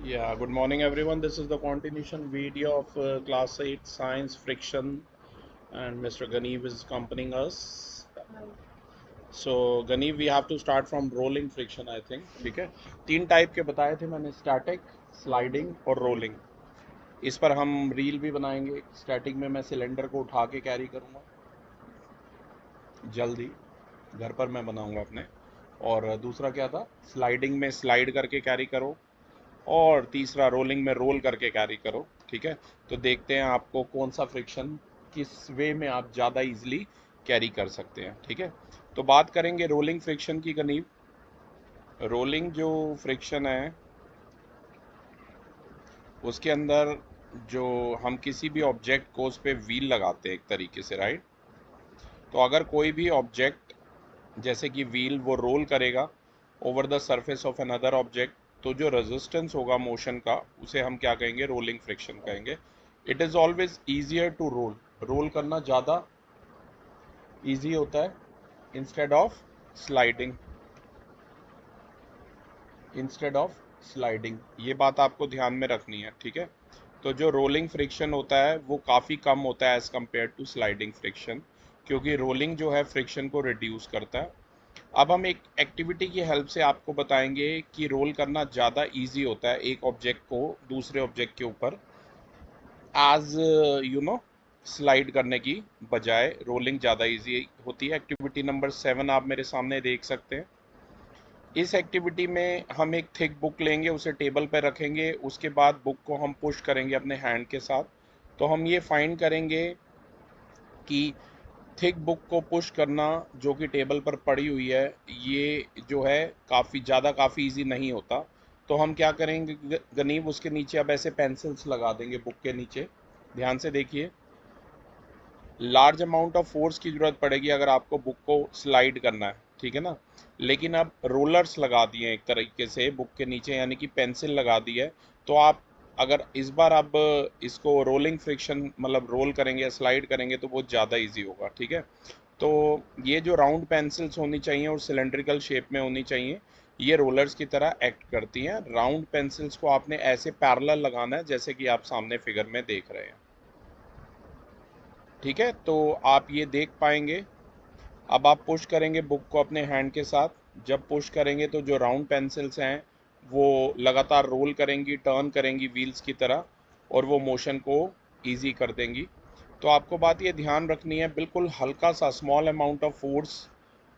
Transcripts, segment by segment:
Yeah, good morning everyone. This is the continuation video of class 8 science friction and Mr. Ganeev is accompanying us. So Ganeev, we have to start from rolling friction I think. ठीक है, तीन type के बताए थे मैंने, static, sliding और rolling. इस पर हम रील भी बनाएंगे। स्टैटिक में मैं सिलेंडर को उठा के कैरी करूँगा, जल्दी घर पर मैं बनाऊँगा अपने। और दूसरा क्या था, स्लाइडिंग में स्लाइड करके कैरी करो, और तीसरा रोलिंग में रोल करके कैरी करो। ठीक है, तो देखते हैं आपको कौन सा फ्रिक्शन किस वे में आप ज़्यादा इजीली कैरी कर सकते हैं। ठीक है, तो बात करेंगे रोलिंग फ्रिक्शन की। गनीव, रोलिंग जो फ्रिक्शन है उसके अंदर जो हम किसी भी ऑब्जेक्ट को उस पर व्हील लगाते हैं एक तरीके से, राइट। तो अगर कोई भी ऑब्जेक्ट जैसे कि व्हील वो रोल करेगा over the surface of another object, तो जो रेजिस्टेंस होगा मोशन का उसे हम क्या कहेंगे, रोलिंग फ्रिक्शन कहेंगे। It is always easier to roll, roll करना ज़्यादा ईजी होता है इंस्टेड ऑफ स्लाइडिंग, ये बात आपको ध्यान में रखनी है। ठीक है, तो जो रोलिंग फ्रिक्शन होता है वो काफ़ी कम होता है as compare to sliding friction, क्योंकि रोलिंग जो है फ्रिक्शन को रिड्यूस करता है। अब हम एक एक्टिविटी की हेल्प से आपको बताएंगे कि रोल करना ज़्यादा इजी होता है एक ऑब्जेक्ट को दूसरे ऑब्जेक्ट के ऊपर, एज स्लाइड करने की बजाय रोलिंग ज़्यादा इजी होती है। एक्टिविटी नंबर 7 आप मेरे सामने देख सकते हैं। इस एक्टिविटी में हम एक थिक बुक लेंगे, उसे टेबल पर रखेंगे, उसके बाद बुक को हम पुश करेंगे अपने हैंड के साथ। तो हम ये फाइंड करेंगे कि थिक बुक को पुश करना जो कि टेबल पर पड़ी हुई है, ये जो है काफ़ी इजी नहीं होता। तो हम क्या करेंगे गनीब, उसके नीचे अब ऐसे पेंसिल्स लगा देंगे बुक के नीचे। ध्यान से देखिए, लार्ज अमाउंट ऑफ फोर्स की ज़रूरत पड़ेगी अगर आपको बुक को स्लाइड करना है, ठीक है ना। लेकिन अब रोलर्स लगा दिए एक तरीके से बुक के नीचे, यानी कि पेंसिल लगा दी है। तो आप अगर इस बार अब इसको रोलिंग फ्रिक्शन मतलब रोल करेंगे या स्लाइड करेंगे तो वो ज़्यादा इजी होगा। ठीक है, तो ये जो राउंड पेंसिल्स होनी चाहिए और सिलेंड्रिकल शेप में होनी चाहिए, ये रोलर्स की तरह एक्ट करती हैं। राउंड पेंसिल्स को आपने ऐसे पैरेलल लगाना है जैसे कि आप सामने फिगर में देख रहे हैं। ठीक है, तो आप ये देख पाएंगे। अब आप पुश करेंगे बुक को अपने हैंड के साथ। जब पुश करेंगे तो जो राउंड पेंसिल्स हैं वो लगातार रोल करेंगी, टर्न करेंगी व्हील्स की तरह, और वो मोशन को इजी कर देंगी। तो आपको बात ये ध्यान रखनी है, बिल्कुल हल्का सा small amount of force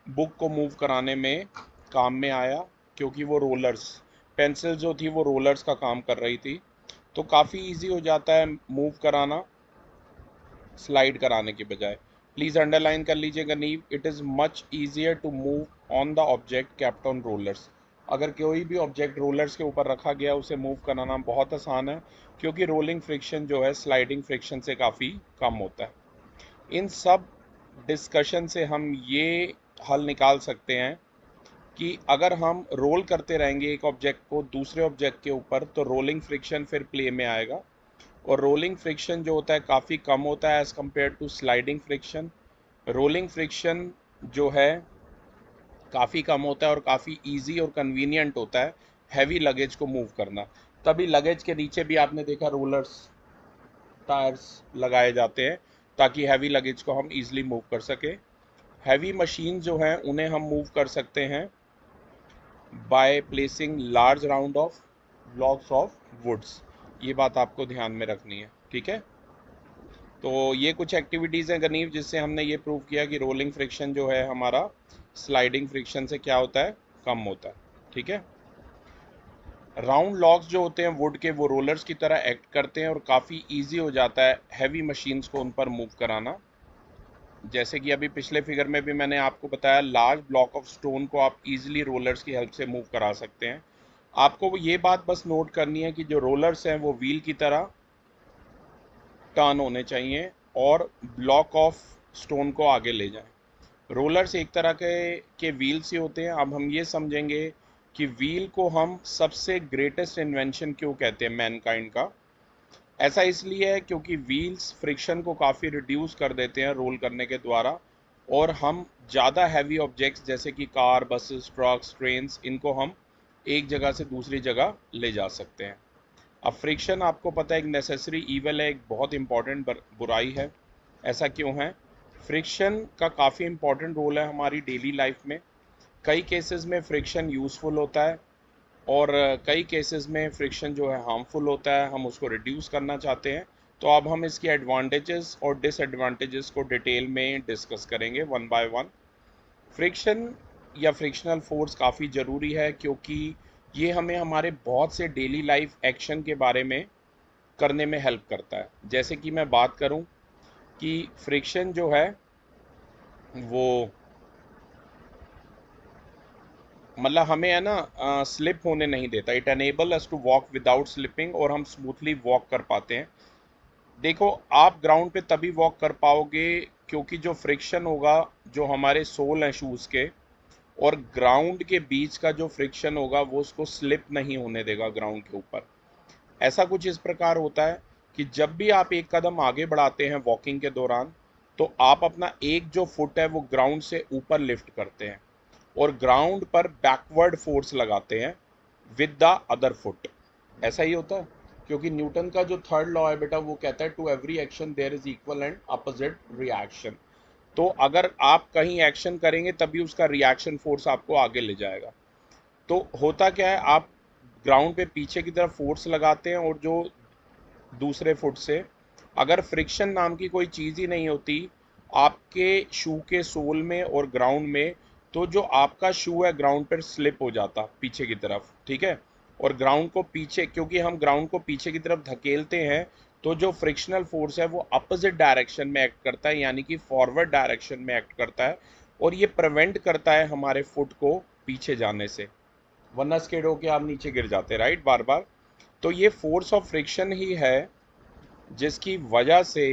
book को मूव कराने में काम में आया, क्योंकि वो रोलर्स, पेंसिल जो थी वो रोलर्स का काम कर रही थी। तो काफ़ी इजी हो जाता है मूव कराना स्लाइड कराने के बजाय। प्लीज़ अंडरलाइन कर लीजिएगा नीव, it is much easier to move on the object kept on rollers. अगर कोई भी ऑब्जेक्ट रोलर्स के ऊपर रखा गया उसे मूव कराना बहुत आसान है, क्योंकि रोलिंग फ्रिक्शन जो है स्लाइडिंग फ्रिक्शन से काफ़ी कम होता है। इन सब डिस्कशन से हम ये हल निकाल सकते हैं कि अगर हम रोल करते रहेंगे एक ऑब्जेक्ट को दूसरे ऑब्जेक्ट के ऊपर तो रोलिंग फ्रिक्शन फिर प्ले में आएगा, और रोलिंग फ्रिक्शन जो होता है काफ़ी कम होता है as compare to sliding friction. Rolling friction जो है काफ़ी कम होता है और काफ़ी इजी और कन्वीनियंट होता है हैवी लगेज को मूव करना। तभी लगेज के नीचे भी आपने देखा रोलर्स, टायर्स लगाए जाते हैं ताकि हैवी लगेज को हम इजीली मूव कर सके। हैवी मशीन जो हैं उन्हें हम मूव कर सकते हैं by placing large round of blocks of woods. ये बात आपको ध्यान में रखनी है। ठीक है, तो ये कुछ एक्टिविटीज़ हैं गनीव जिससे हमने ये प्रूव किया कि रोलिंग फ्रिक्शन जो है हमारा स्लाइडिंग फ्रिक्शन से क्या होता है, कम होता है। ठीक है, राउंड लॉक्स जो होते हैं वुड के वो रोलर्स की तरह एक्ट करते हैं और काफ़ी इजी हो जाता है हैवी मशीन्स को उन पर मूव कराना। जैसे कि अभी पिछले फिगर में भी मैंने आपको बताया, लार्ज ब्लॉक ऑफ स्टोन को आप इजीली रोलर्स की हेल्प से मूव करा सकते हैं। आपको ये बात बस नोट करनी है कि जो रोलर्स हैं वो व्हील की तरह टर्न होने चाहिए और ब्लॉक ऑफ स्टोन को आगे ले जाएं। रोलर्स एक तरह के व्हील्स ही होते हैं। अब हम ये समझेंगे कि व्हील को हम सबसे ग्रेटेस्ट इन्वेंशन क्यों कहते हैं मैनकाइंड का। ऐसा इसलिए है क्योंकि व्हील्स फ्रिक्शन को काफ़ी रिड्यूस कर देते हैं रोल करने के द्वारा, और हम ज़्यादा हैवी ऑब्जेक्ट्स जैसे कि कार, बसेस, ट्रक्स, ट्रेन्स, इनको हम एक जगह से दूसरी जगह ले जा सकते हैं। अब फ्रिक्शन आपको पता है एक नेसेसरी ईवल है, एक बहुत इंपॉर्टेंट बुराई है। ऐसा क्यों है? फ्रिक्शन का काफ़ी इंपॉर्टेंट रोल है हमारी डेली लाइफ में। कई केसेस में फ्रिक्शन यूज़फुल होता है और कई केसेस में फ्रिक्शन जो है हार्मफुल होता है, हम उसको रिड्यूस करना चाहते हैं। तो अब हम इसके एडवांटेजेस और डिसएडवांटेजेस को डिटेल में डिस्कस करेंगे वन बाय वन। फ्रिक्शन या फ्रिक्शनल फोर्स काफ़ी ज़रूरी है क्योंकि ये हमें हमारे बहुत से डेली लाइफ एक्शन के बारे में करने में हेल्प करता है। जैसे कि मैं बात करूं कि फ्रिक्शन जो है वो मतलब हमें है ना स्लिप होने नहीं देता। It enable us to walk without slipping और हम स्मूथली वॉक कर पाते हैं। देखो, आप ग्राउंड पे तभी वॉक कर पाओगे क्योंकि जो फ्रिक्शन होगा, जो हमारे सोल हैं शूज़ के और ग्राउंड के बीच का जो फ्रिक्शन होगा वो उसको स्लिप नहीं होने देगा ग्राउंड के ऊपर। ऐसा कुछ इस प्रकार होता है कि जब भी आप एक कदम आगे बढ़ाते हैं वॉकिंग के दौरान, तो आप अपना एक जो फुट है वो ग्राउंड से ऊपर लिफ्ट करते हैं और ग्राउंड पर बैकवर्ड फोर्स लगाते हैं विद द अदर फुट। ऐसा ही होता है क्योंकि न्यूटन का जो थर्ड लॉ है बेटा, वो कहता है to every action there is equal and opposite reaction. तो अगर आप कहीं एक्शन करेंगे तभी उसका रिएक्शन फोर्स आपको आगे ले जाएगा। तो होता क्या है, आप ग्राउंड पे पीछे की तरफ फोर्स लगाते हैं और जो दूसरे फुट से, अगर फ्रिक्शन नाम की कोई चीज़ ही नहीं होती आपके शू के सोल में और ग्राउंड में, तो जो आपका शू है ग्राउंड पर स्लिप हो जाता पीछे की तरफ, ठीक है। और ग्राउंड को पीछे, क्योंकि हम ग्राउंड को पीछे की तरफ धकेलते हैं, तो जो फ्रिक्शनल फोर्स है वो अपोजिट डायरेक्शन में एक्ट करता है, यानी कि फॉरवर्ड डायरेक्शन में एक्ट करता है और ये प्रिवेंट करता है हमारे फुट को पीछे जाने से, वरना स्किड होके आप नीचे गिर जाते, राइट, बार बार। तो ये फोर्स ऑफ फ्रिक्शन ही है जिसकी वजह से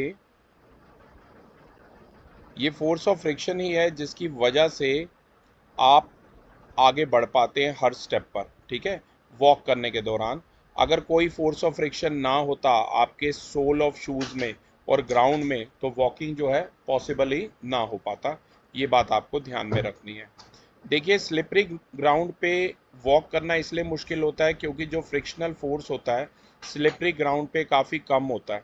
ये फोर्स ऑफ फ्रिक्शन ही है जिसकी वजह से आप आगे बढ़ पाते हैं हर स्टेप पर, ठीक है, वॉक करने के दौरान। अगर कोई फोर्स ऑफ फ्रिक्शन ना होता आपके सोल ऑफ शूज़ में और ग्राउंड में, तो वॉकिंग जो है पॉसिबल ही ना हो पाता। ये बात आपको ध्यान में रखनी है। देखिए, स्लिपरी ग्राउंड पे वॉक करना इसलिए मुश्किल होता है क्योंकि जो फ्रिक्शनल फोर्स होता है स्लिपरी ग्राउंड पे काफ़ी कम होता है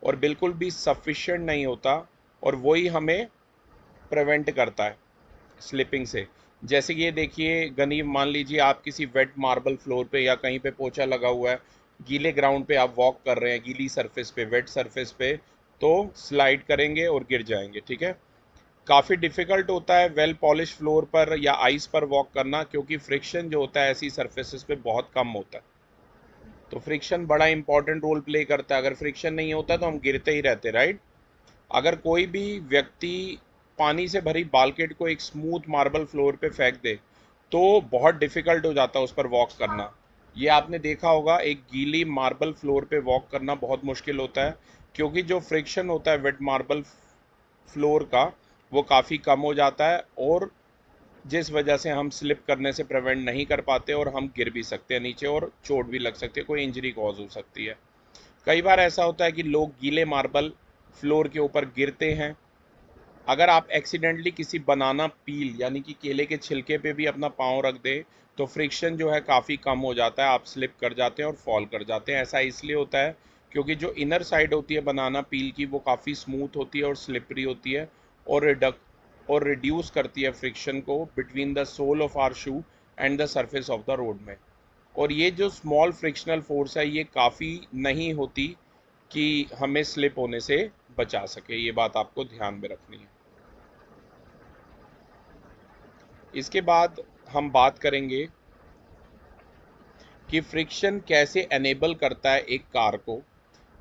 और बिल्कुल भी सफिशिएंट नहीं होता, और वही हमें प्रिवेंट करता है स्लिपिंग से। जैसे कि ये देखिए गनीव, मान लीजिए आप किसी वेट मार्बल फ्लोर पे या कहीं पे पोछा लगा हुआ है, गीले ग्राउंड पे आप वॉक कर रहे हैं, गीली सरफेस पे, वेट सरफेस पे, तो स्लाइड करेंगे और गिर जाएंगे, ठीक है। काफ़ी डिफ़िकल्ट होता है वेल पॉलिश फ्लोर पर या आइस पर वॉक करना क्योंकि फ्रिक्शन जो होता है ऐसी सरफेसेस पे बहुत कम होता है। तो फ्रिक्शन बड़ा इंपॉर्टेंट रोल प्ले करता है। अगर फ्रिक्शन नहीं होता तो हम गिरते ही रहते, राइट। अगर कोई भी व्यक्ति पानी से भरी बाल्केट को एक स्मूथ मार्बल फ्लोर पे फेंक दे तो बहुत डिफ़िकल्ट हो जाता है उस पर वॉक करना। ये आपने देखा होगा, एक गीली मार्बल फ्लोर पे वॉक करना बहुत मुश्किल होता है क्योंकि जो फ्रिक्शन होता है वेट मार्बल फ्लोर का वो काफ़ी कम हो जाता है, और जिस वजह से हम स्लिप करने से प्रिवेंट नहीं कर पाते और हम गिर भी सकते हैं नीचे और चोट भी लग सकती है, कोई इंजरी कॉज हो सकती है। कई बार ऐसा होता है कि लोग गीले मार्बल फ्लोर के ऊपर गिरते हैं। अगर आप एक्सीडेंटली किसी बनाना पील यानी कि केले के छिलके पे भी अपना पाँव रख दें तो फ्रिक्शन जो है काफ़ी कम हो जाता है, आप स्लिप कर जाते हैं और फॉल कर जाते हैं। ऐसा इसलिए होता है क्योंकि जो इनर साइड होती है बनाना पील की वो काफ़ी स्मूथ होती है और स्लिपरी होती है और रिड्यूस करती है फ्रिक्शन को between the sole of our shoe and the surface of the road में। और ये जो स्मॉल फ्रिक्शनल फोर्स है ये काफ़ी नहीं होती कि हमें स्लिप होने से बचा सके। ये बात आपको ध्यान में रखनी है। इसके बाद हम बात करेंगे कि फ्रिक्शन कैसे एनेबल करता है एक कार को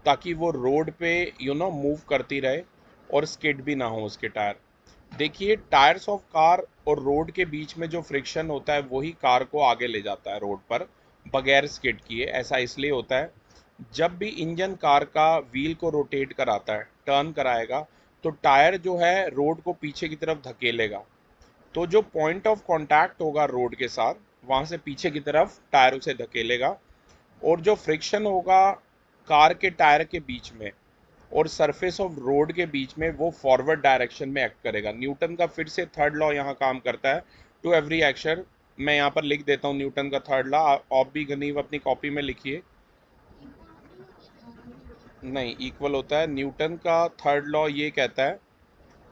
ताकि वो रोड पे मूव करती रहे और स्किड भी ना हो उसके टायर। देखिए, टायर्स ऑफ कार और रोड के बीच में जो फ्रिक्शन होता है वही कार को आगे ले जाता है रोड पर बगैर स्किड किए। ऐसा इसलिए होता है, जब भी इंजन कार का व्हील को रोटेट कराता है, टर्न कराएगा, तो टायर जो है रोड को पीछे की तरफ धकेलेगा। तो जो पॉइंट ऑफ कांटेक्ट होगा रोड के साथ, वहां से पीछे की तरफ टायर उसे धकेलेगा, और जो फ्रिक्शन होगा कार के टायर के बीच में और सरफेस ऑफ रोड के बीच में वो फॉरवर्ड डायरेक्शन में एक्ट करेगा। न्यूटन का फिर से थर्ड लॉ यहाँ काम करता है, टू एवरी एक्शन। मैं यहाँ पर लिख देता हूँ न्यूटन का थर्ड लॉ, आप भी गनीव अपनी कॉपी में लिखिए। नहीं, इक्वल होता है। न्यूटन का थर्ड लॉ ये कहता है,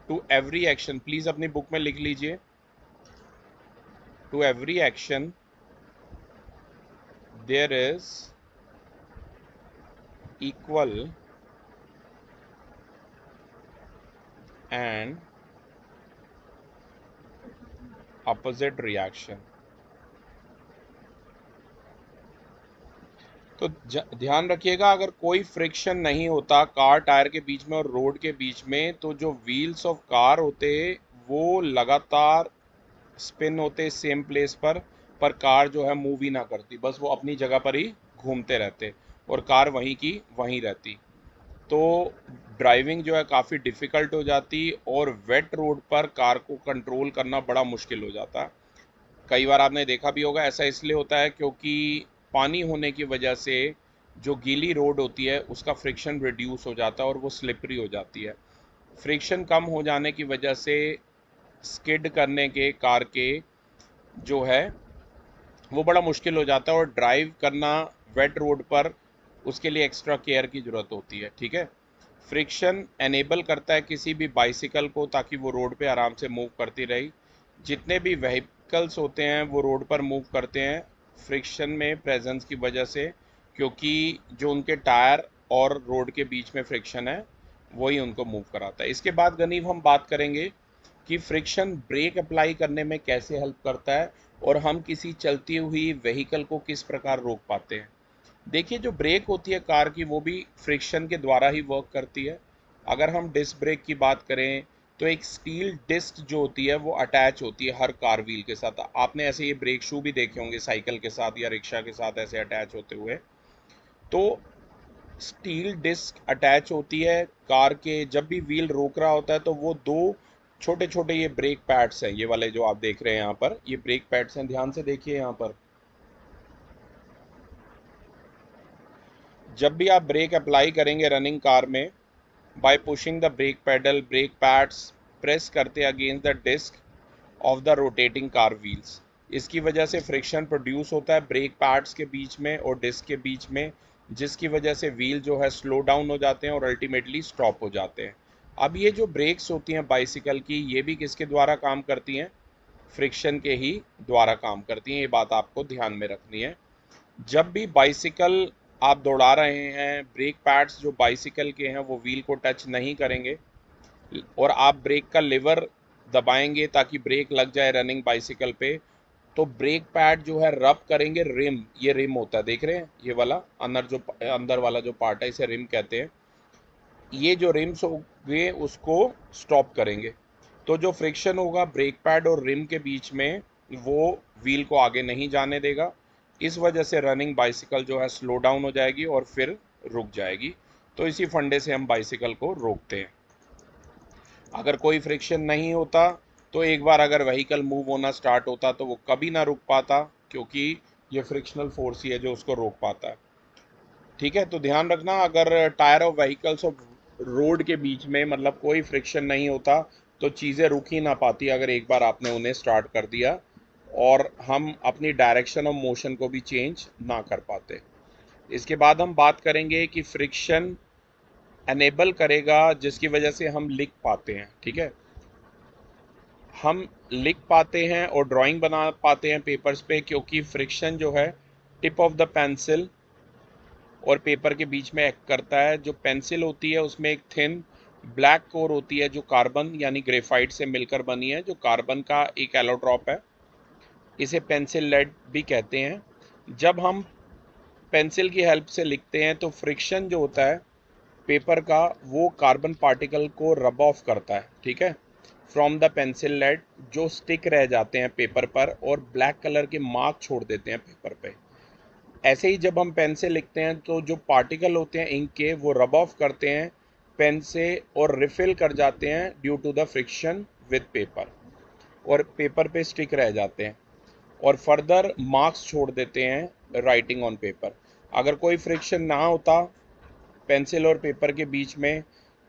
टू एवरी एक्शन, प्लीज अपनी बुक में लिख लीजिए, to every action there is equal and opposite reaction. तो ध्यान रखिएगा, अगर कोई फ्रिक्शन नहीं होता कार टायर के बीच में और रोड के बीच में, तो जो व्हील्स ऑफ कार होते वो लगातार स्पिन होते सेम प्लेस पर कार जो है मूव ही ना करती, बस वो अपनी जगह पर ही घूमते रहते और कार वहीं की वहीं रहती। तो ड्राइविंग जो है काफ़ी डिफ़िकल्ट हो जाती और वेट रोड पर कार को कंट्रोल करना बड़ा मुश्किल हो जाता। कई बार आपने देखा भी होगा, ऐसा इसलिए होता है क्योंकि पानी होने की वजह से जो गीली रोड होती है उसका फ्रिक्शन रिड्यूस हो जाता है और वो स्लिपरी हो जाती है। फ्रिक्शन कम हो जाने की वजह से स्किड करने के कार के जो है वो बड़ा मुश्किल हो जाता है और ड्राइव करना वेट रोड पर उसके लिए एक्स्ट्रा केयर की ज़रूरत होती है। ठीक है, फ्रिक्शन एनेबल करता है किसी भी बाइसिकल को ताकि वो रोड पे आराम से मूव करती रही। जितने भी व्हीकल्स होते हैं वो रोड पर मूव करते हैं फ्रिक्शन में प्रेजेंस की वजह से, क्योंकि जो उनके टायर और रोड के बीच में फ्रिक्शन है वही उनको मूव कराता है। इसके बाद गनीव हम बात करेंगे कि फ्रिक्शन ब्रेक अप्लाई करने में कैसे हेल्प करता है और हम किसी चलती हुई व्हीकल को किस प्रकार रोक पाते हैं। देखिए, जो ब्रेक होती है कार की वो भी फ्रिक्शन के द्वारा ही वर्क करती है। अगर हम डिस्क ब्रेक की बात करें तो एक स्टील डिस्क जो होती है वो अटैच होती है हर कार व्हील के साथ। आपने ऐसे ये ब्रेक शू भी देखे होंगे साइकिल के साथ या रिक्शा के साथ ऐसे अटैच होते हुए। तो स्टील डिस्क अटैच होती है कार के, जब भी व्हील रोक रहा होता है तो वो दो छोटे छोटे ये ब्रेक पैड्स हैं, ये वाले जो आप देख रहे हैं यहाँ पर, ये ब्रेक पैड्स हैं, ध्यान से देखिए यहाँ पर। जब भी आप ब्रेक अप्लाई करेंगे रनिंग कार में, by pushing the brake pedal, brake pads press करते against the disc of the rotating car wheels. इसकी वजह से फ्रिक्शन प्रोड्यूस होता है ब्रेक पैड्स के बीच में और डिस्क के बीच में, जिसकी वजह से व्हील जो है स्लो डाउन हो जाते हैं और अल्टीमेटली स्टॉप हो जाते हैं। अब ये जो ब्रेक्स होती हैं बाइसिकल की, ये भी किसके द्वारा काम करती हैं? फ्रिक्शन के ही द्वारा काम करती हैं। ये बात आपको ध्यान में रखनी है। जब भी बाइसिकल आप दौड़ा रहे हैं, ब्रेक पैड्स जो बाइसिकल के हैं वो व्हील को टच नहीं करेंगे और आप ब्रेक का लिवर दबाएंगे ताकि ब्रेक लग जाए रनिंग बाइसिकल पे, तो ब्रेक पैड जो है रब करेंगे रिम, ये रिम होता है, देख रहे हैं ये वाला अंदर वाला जो पार्ट है इसे रिम कहते हैं। ये जो रिम्स होंगे उसको स्टॉप करेंगे। तो जो फ्रिक्शन होगा ब्रेक पैड और रिम के बीच में वो व्हील को आगे नहीं जाने देगा। इस वजह से रनिंग बाइसिकल जो है स्लो डाउन हो जाएगी और फिर रुक जाएगी। तो इसी फंडे से हम बाइसिकल को रोकते हैं। अगर कोई फ्रिक्शन नहीं होता तो एक बार अगर व्हीकल मूव होना स्टार्ट होता तो वो कभी ना रुक पाता, क्योंकि ये फ्रिक्शनल फोर्स ही है जो उसको रोक पाता है। ठीक है, तो ध्यान रखना, अगर टायर ऑफ व्हीकल्स और रोड के बीच में मतलब कोई फ्रिक्शन नहीं होता तो चीज़ें रुक ही ना पाती अगर एक बार आपने उन्हें स्टार्ट कर दिया, और हम अपनी डायरेक्शन ऑफ मोशन को भी चेंज ना कर पाते। इसके बाद हम बात करेंगे कि फ्रिक्शन एनेबल करेगा जिसकी वजह से हम लिख पाते हैं। ठीक है, हम लिख पाते हैं और ड्राइंग बना पाते हैं पेपर्स पे, क्योंकि फ्रिक्शन जो है टिप ऑफ द पेंसिल और पेपर के बीच में एक्ट करता है। जो पेंसिल होती है उसमें एक थिन ब्लैक कोर होती है जो कार्बन यानी ग्रेफाइट से मिलकर बनी है, जो कार्बन का एक एलोट्रॉप है। इसे पेंसिल लेड भी कहते हैं। जब हम पेंसिल की हेल्प से लिखते हैं तो फ्रिक्शन जो होता है पेपर का वो कार्बन पार्टिकल को रब ऑफ करता है। ठीक है, फ्रॉम द पेंसिल लेड जो स्टिक रह जाते हैं पेपर पर और ब्लैक कलर के मार्क छोड़ देते हैं पेपर पे। ऐसे ही जब हम पेन से लिखते हैं तो जो पार्टिकल होते हैं इंक के वो रब ऑफ करते हैं पेन से और रिफिल कर जाते हैं due to the friction with paper, और पेपर पे स्टिक रह जाते हैं और फर्दर मार्क्स छोड़ देते हैं राइटिंग ऑन पेपर। अगर कोई फ्रिक्शन ना होता पेंसिल और पेपर के बीच में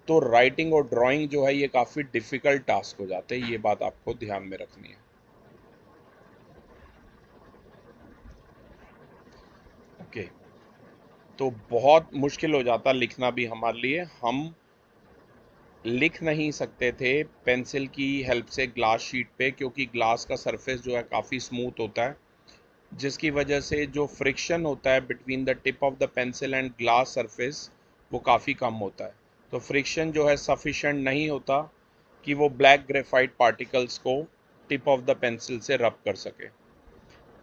तो राइटिंग और ड्राइंग जो है ये काफ़ी डिफ़िकल्ट टास्क हो जाते हैं। ये बात आपको ध्यान में रखनी है। ओके, तो बहुत मुश्किल हो जाता लिखना भी हमारे लिए। हम लिख नहीं सकते थे पेंसिल की हेल्प से ग्लास शीट पे, क्योंकि ग्लास का सरफेस जो है काफ़ी स्मूथ होता है, जिसकी वजह से जो फ्रिक्शन होता है between the tip of the pencil and glass surface वो काफ़ी कम होता है। तो फ्रिक्शन जो है सफिशेंट नहीं होता कि वो ब्लैक ग्रेफाइट पार्टिकल्स को टिप ऑफ द पेंसिल से रब कर सके।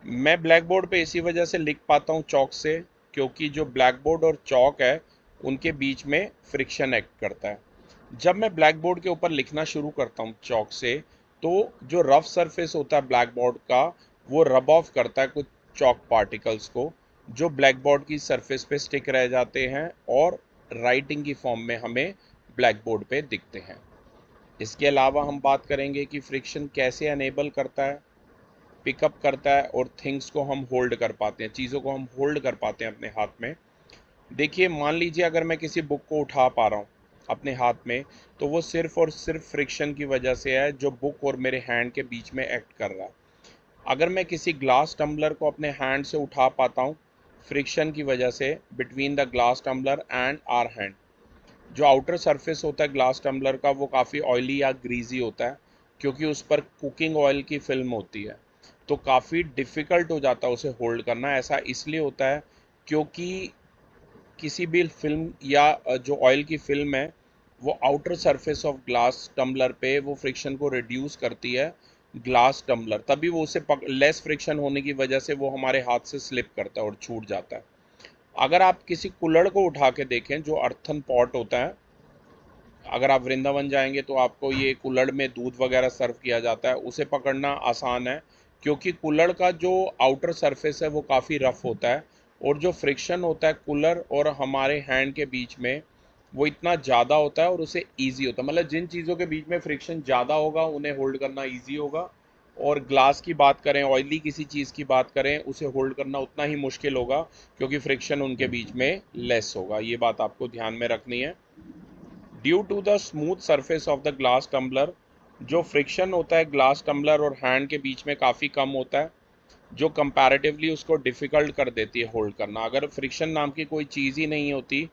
मैं ब्लैक बोर्ड पे इसी वजह से लिख पाता हूँ चौक से, क्योंकि जो ब्लैक बोर्ड और चौक है उनके बीच में फ्रिक्शन एक्ट करता है। जब मैं ब्लैक बोर्ड के ऊपर लिखना शुरू करता हूँ चौक से, तो जो रफ सरफेस होता है ब्लैक बोर्ड का वो रब ऑफ करता है कुछ चौक पार्टिकल्स को, जो ब्लैक बोर्ड की सरफेस पे स्टिक रह जाते हैं और राइटिंग की फॉर्म में हमें ब्लैक बोर्ड पे दिखते हैं। इसके अलावा हम बात करेंगे कि फ्रिक्शन कैसे अनेबल करता है, पिकअप करता है और थिंग्स को हम होल्ड कर पाते हैं, चीज़ों को हम होल्ड कर पाते हैं अपने हाथ में। देखिए, मान लीजिए अगर मैं किसी बुक को उठा पा रहा हूँ अपने हाथ में, तो वो सिर्फ और सिर्फ फ्रिक्शन की वजह से है जो बुक और मेरे हैंड के बीच में एक्ट कर रहा है। अगर मैं किसी ग्लास टम्बलर को अपने हैंड से उठा पाता हूँ फ्रिक्शन की वजह से between the glass tumbler and our hand, जो आउटर सरफेस होता है ग्लास टम्बलर का वो काफ़ी ऑयली या ग्रीजी होता है, क्योंकि उस पर कुकिंग ऑयल की फिल्म होती है, तो काफ़ी डिफ़िकल्ट हो जाता है उसे होल्ड करना। ऐसा इसलिए होता है क्योंकि किसी भी फिल्म या जो ऑयल की फिल्म है वो outer surface of glass tumbler पे वो फ्रिक्शन को रिड्यूस करती है ग्लास टम्बलर, तभी वो उसे लेस फ्रिक्शन होने की वजह से वो हमारे हाथ से स्लिप करता है और छूट जाता है। अगर आप किसी कुल्हड़ को उठा के देखें जो अर्थन पॉट होता है, अगर आप वृंदावन जाएंगे तो आपको ये कुल्हड़ में दूध वगैरह सर्व किया जाता है, उसे पकड़ना आसान है क्योंकि कुल्हड़ का जो आउटर सरफेस है वो काफ़ी रफ होता है, और जो फ्रिक्शन होता है कुल्हड़ और हमारे हैंड के बीच में वो इतना ज़्यादा होता है और उसे ईजी होता है। मतलब जिन चीज़ों के बीच में फ्रिक्शन ज़्यादा होगा उन्हें होल्ड करना ईजी होगा, और ग्लास की बात करें, ऑयली किसी चीज़ की बात करें, उसे होल्ड करना उतना ही मुश्किल होगा क्योंकि फ्रिक्शन उनके बीच में लेस होगा। ये बात आपको ध्यान में रखनी है। Due to the smooth surface of the glass tumbler, जो फ्रिक्शन होता है ग्लास टम्बलर और हैंड के बीच में काफ़ी कम होता है, जो कंपैरेटिवली उसको डिफ़िकल्ट कर देती है होल्ड करना। अगर फ्रिक्शन नाम की कोई चीज़ ही नहीं होती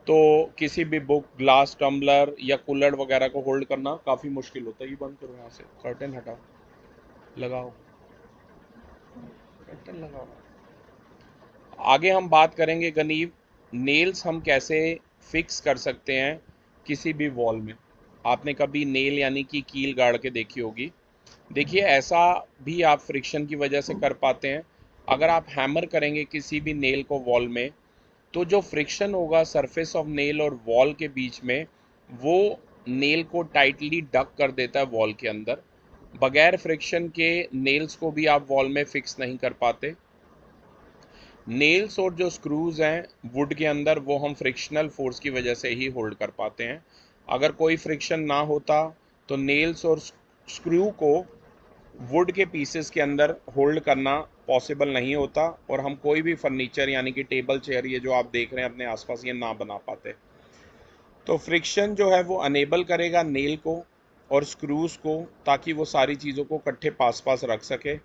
तो किसी भी बुक, ग्लास टम्बलर या कुल्हड़ वगैरह को होल्ड करना काफ़ी मुश्किल होता है। ये बंद करो, यहाँ से कर्टन हटाओ, लगाओ, कर्टन लगाओ। आगे हम बात करेंगे गनीव, नेल्स हम कैसे फिक्स कर सकते हैं किसी भी वॉल में। आपने कभी नेल यानी कि कील गाड़ के देखी होगी। देखिए, ऐसा भी आप फ्रिक्शन की वजह से कर पाते हैं। अगर आप हैमर करेंगे किसी भी नेल को वॉल में, तो जो फ्रिक्शन होगा सरफेस ऑफ नेल और वॉल के बीच में, वो नेल को टाइटली डक कर देता है वॉल के अंदर। बगैर फ्रिक्शन के नेल्स को भी आप वॉल में फिक्स नहीं कर पाते। नेल्स और जो स्क्रूज हैं वुड के अंदर, वो हम फ्रिक्शनल फोर्स की वजह से ही होल्ड कर पाते हैं। अगर कोई फ्रिक्शन ना होता तो नेल्स और स्क्रू को वुड के पीसेस के अंदर होल्ड करना पॉसिबल नहीं होता, और हम कोई भी फर्नीचर यानी कि टेबल चेयर, ये जो आप देख रहे हैं अपने आसपास, ये ना बना पाते। तो फ्रिक्शन जो है वो अनेबल करेगा नेल को और स्क्रूज को, ताकि वो सारी चीज़ों को इकट्ठे पास पास रख सके।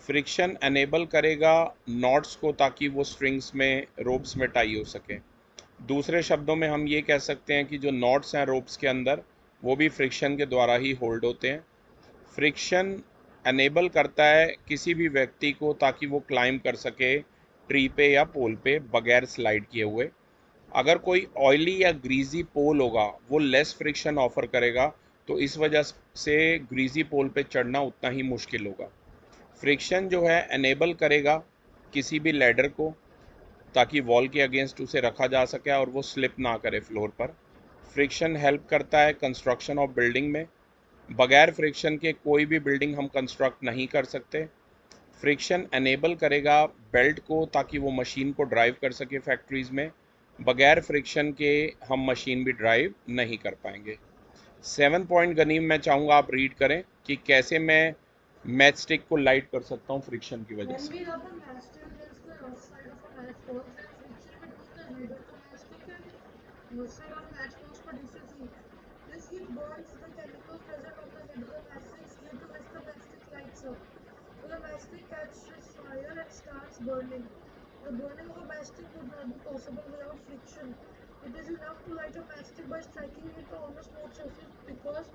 फ्रिक्शन अनेबल करेगा नॉट्स को, ताकि वो स्ट्रिंग्स में, रोप्स में टाई हो सके। दूसरे शब्दों में हम ये कह सकते हैं कि जो नॉट्स हैं रोप्स के अंदर, वो भी फ्रिक्शन के द्वारा ही होल्ड होते हैं। फ्रिक्शन अनेबल करता है किसी भी व्यक्ति को ताकि वो क्लाइंब कर सके ट्री पे या पोल पे बगैर स्लाइड किए हुए। अगर कोई ऑयली या ग्रीजी पोल होगा वो लेस फ्रिक्शन ऑफर करेगा, तो इस वजह से ग्रीजी पोल पे चढ़ना उतना ही मुश्किल होगा। फ्रिक्शन जो है एनेबल करेगा किसी भी लैडर को, ताकि वॉल के अगेंस्ट उसे रखा जा सके और वो स्लिप ना करे फ्लोर पर। फ्रिक्शन हेल्प करता है कंस्ट्रक्शन ऑफ बिल्डिंग में। बगैर फ्रिक्शन के कोई भी बिल्डिंग हम कंस्ट्रक्ट नहीं कर सकते। फ्रिक्शन एनेबल करेगा बेल्ट को, ताकि वो मशीन को ड्राइव कर सके फैक्ट्रीज में। बगैर फ्रिक्शन के हम मशीन भी ड्राइव नहीं कर पाएंगे। 7 पॉइंट गनीम मैं चाहूँगा आप रीड करें कि कैसे मैं मैच स्टिक को लाइट कर सकता हूँ फ्रिक्शन की वजह When से। we rub a matchstick against the rough side of a matchbox, then friction between the head of the matchstick and side of matchbox produces heat. This heat burns the chemicals present on the head of the matchsticks, due to which the matchstick lights up. So the matchstick catches fire and starts burning. The burning of a matchstick would not be possible without friction. It is enough to light a matchstick by striking it on a smooth surface because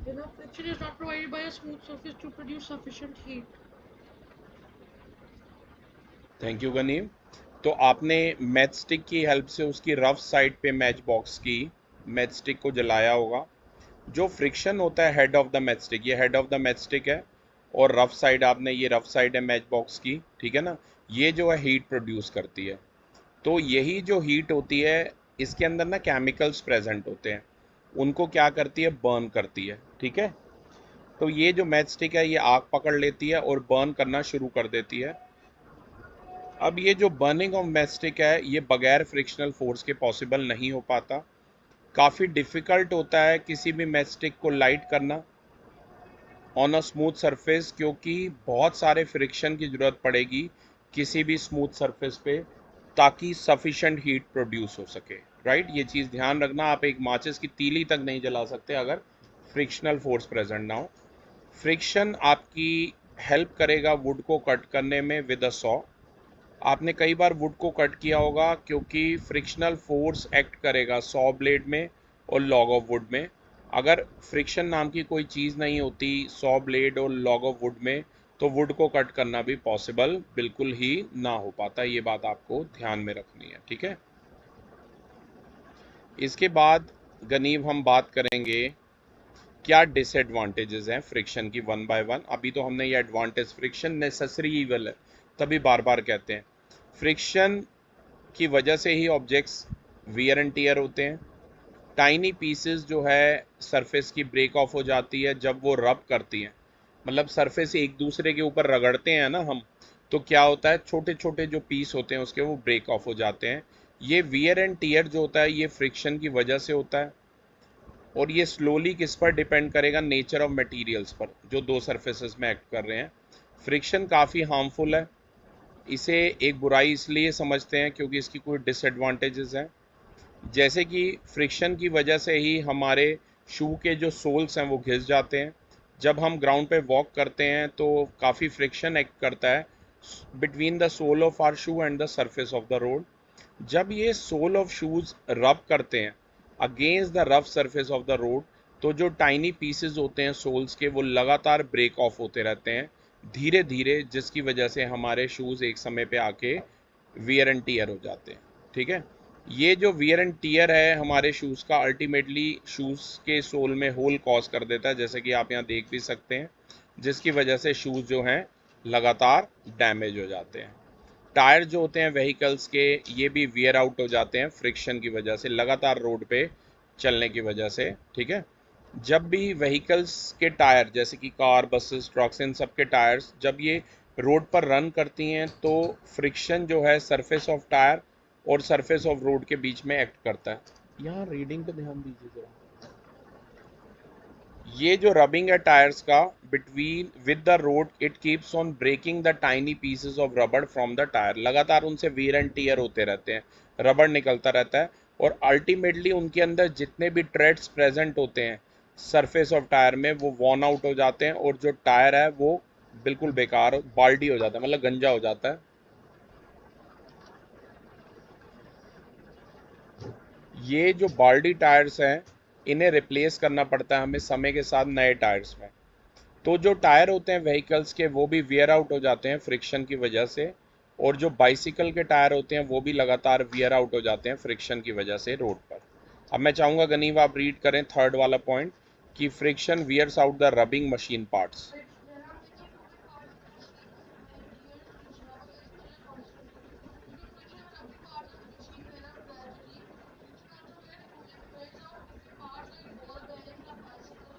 enough friction is not provided by a smooth surface to produce sufficient heat. Thank you Ghanim. तो आपने match stick की help से उसकी rough side पे match box की match stick को जलाया होगा। जो फ्रिक्शन होता है head of the match stick, ये head of the match stick है और रफ साइड आपने, ये रफ साइड है मैच बॉक्स की, ठीक है ना। ये जो है हीट प्रोड्यूस करती है। तो यही जो हीट होती है, इसके अंदर ना केमिकल्स प्रेजेंट होते हैं, उनको क्या करती है, बर्न करती है, ठीक है। तो ये जो मैच स्टिक है ये आग पकड़ लेती है और बर्न करना शुरू कर देती है। अब ये जो बर्निंग ऑफ मैच स्टिक है ये बगैर फ्रिक्शनल फोर्स के पॉसिबल नहीं हो पाता। काफ़ी डिफ़िकल्ट होता है किसी भी मैच स्टिक को लाइट करना ऑन अ स्मूथ सरफेस, क्योंकि बहुत सारे फ्रिक्शन की ज़रूरत पड़ेगी किसी भी स्मूथ सरफेस पे ताकि सफिशेंट हीट प्रोड्यूस हो सके, राइट। ये चीज़ ध्यान रखना, आप एक माचिस की तीली तक नहीं जला सकते अगर फ्रिक्शनल फोर्स प्रेजेंट ना हो। फ्रिक्शन आपकी हेल्प करेगा वुड को कट करने में विद अ सॉ। आपने कई बार वुड को कट किया होगा क्योंकि फ्रिक्शनल फोर्स एक्ट करेगा सॉ ब्लेड में और लॉग ऑफ वुड में। अगर फ्रिक्शन नाम की कोई चीज़ नहीं होती सॉ ब्लेड और लॉग ऑफ वुड में, तो वुड को कट करना भी पॉसिबल बिल्कुल ही ना हो पाता। ये बात आपको ध्यान में रखनी है, ठीक है। इसके बाद गनीव हम बात करेंगे क्या डिसएडवांटेजेस हैं फ्रिक्शन की, वन बाय वन। अभी तो हमने ये एडवांटेज, फ्रिक्शन नेसेसरी ईवल है तभी बार बार कहते हैं। फ्रिक्शन की वजह से ही ऑब्जेक्ट्स वियर एंड टियर होते हैं। टाइनी पीसेस जो है सरफेस की ब्रेक ऑफ हो जाती है जब वो रब करती हैं, मतलब सरफेस एक दूसरे के ऊपर रगड़ते हैं ना हम, तो क्या होता है, छोटे छोटे जो पीस होते हैं उसके वो ब्रेक ऑफ हो जाते हैं। ये वियर एंड टियर जो होता है ये फ्रिक्शन की वजह से होता है। और ये स्लोली किस पर डिपेंड करेगा, नेचर ऑफ मटेरियल्स पर जो दो सरफेसेस में एक्ट कर रहे हैं। फ्रिक्शन काफ़ी हार्मफुल है, इसे एक बुराई इसलिए समझते हैं क्योंकि इसकी कोई डिसएडवांटेजेस हैं। जैसे कि फ्रिक्शन की वजह से ही हमारे शू के जो सोल्स हैं वो घिस जाते हैं। जब हम ग्राउंड पे वॉक करते हैं तो काफ़ी फ्रिक्शन एक्ट करता है between the sole of our shoe and the surface of the road. जब ये सोल ऑफ शूज़ रब करते हैं against the rough surface of the road, तो जो टाइनी पीसेस होते हैं सोल्स के वो लगातार ब्रेक ऑफ होते रहते हैं धीरे धीरे, जिसकी वजह से हमारे शूज़ एक समय पे आके वियर एंड टीयर हो जाते हैं, ठीक है। ये जो वियर एंड टीयर है हमारे शूज़ का, अल्टीमेटली शूज़ के सोल में होल कॉज कर देता है, जैसे कि आप यहाँ देख भी सकते हैं, जिसकी वजह से शूज़ जो हैं लगातार डैमेज हो जाते हैं। टायर जो होते हैं व्हीकल्स के ये भी वियर आउट हो जाते हैं फ्रिक्शन की वजह से, लगातार रोड पे चलने की वजह से, ठीक है। जब भी व्हीकल्स के टायर जैसे कि कार, बसेस, ट्रक्स, इन सब के टायर्स जब ये रोड पर रन करती हैं तो फ्रिक्शन जो है सरफेस ऑफ टायर और सरफेस ऑफ रोड के बीच में एक्ट करता है। यहाँ रीडिंग पे ध्यान दीजिए जरा। ये जो रबिंग है टायर्स का between with the road, it keeps on breaking the tiny pieces of rubber from the tyre. लगातार उनसे वीर एंड टीयर होते रहते हैं, रबड़ निकलता रहता है और अल्टीमेटली उनके अंदर जितने भी ट्रेड्स प्रेजेंट होते हैं सरफेस ऑफ टायर में वो वॉर्न आउट हो जाते हैं और जो टायर है वो बिल्कुल बेकार बाल्टी हो जाता है, मतलब गंजा हो जाता है। ये जो बाल्टी टायर्स हैं इन्हें रिप्लेस करना पड़ता है हमें समय के साथ नए टायर्स में। तो जो टायर होते हैं व्हीकल्स के वो भी वियर आउट हो जाते हैं फ्रिक्शन की वजह से, और जो बाइसिकल के टायर होते हैं वो भी लगातार वियर आउट हो जाते हैं फ्रिक्शन की वजह से रोड पर। अब मैं चाहूँगा गनीव आप रीड करें थर्ड वाला पॉइंट कि friction wears out the rubbing machine parts. There are many moving parts in a machine like gears which rub against each other constantly. Due to friction, rubbing parts of the machine wear out gradually. Friction also wears out moving parts like ball bearings and bicycles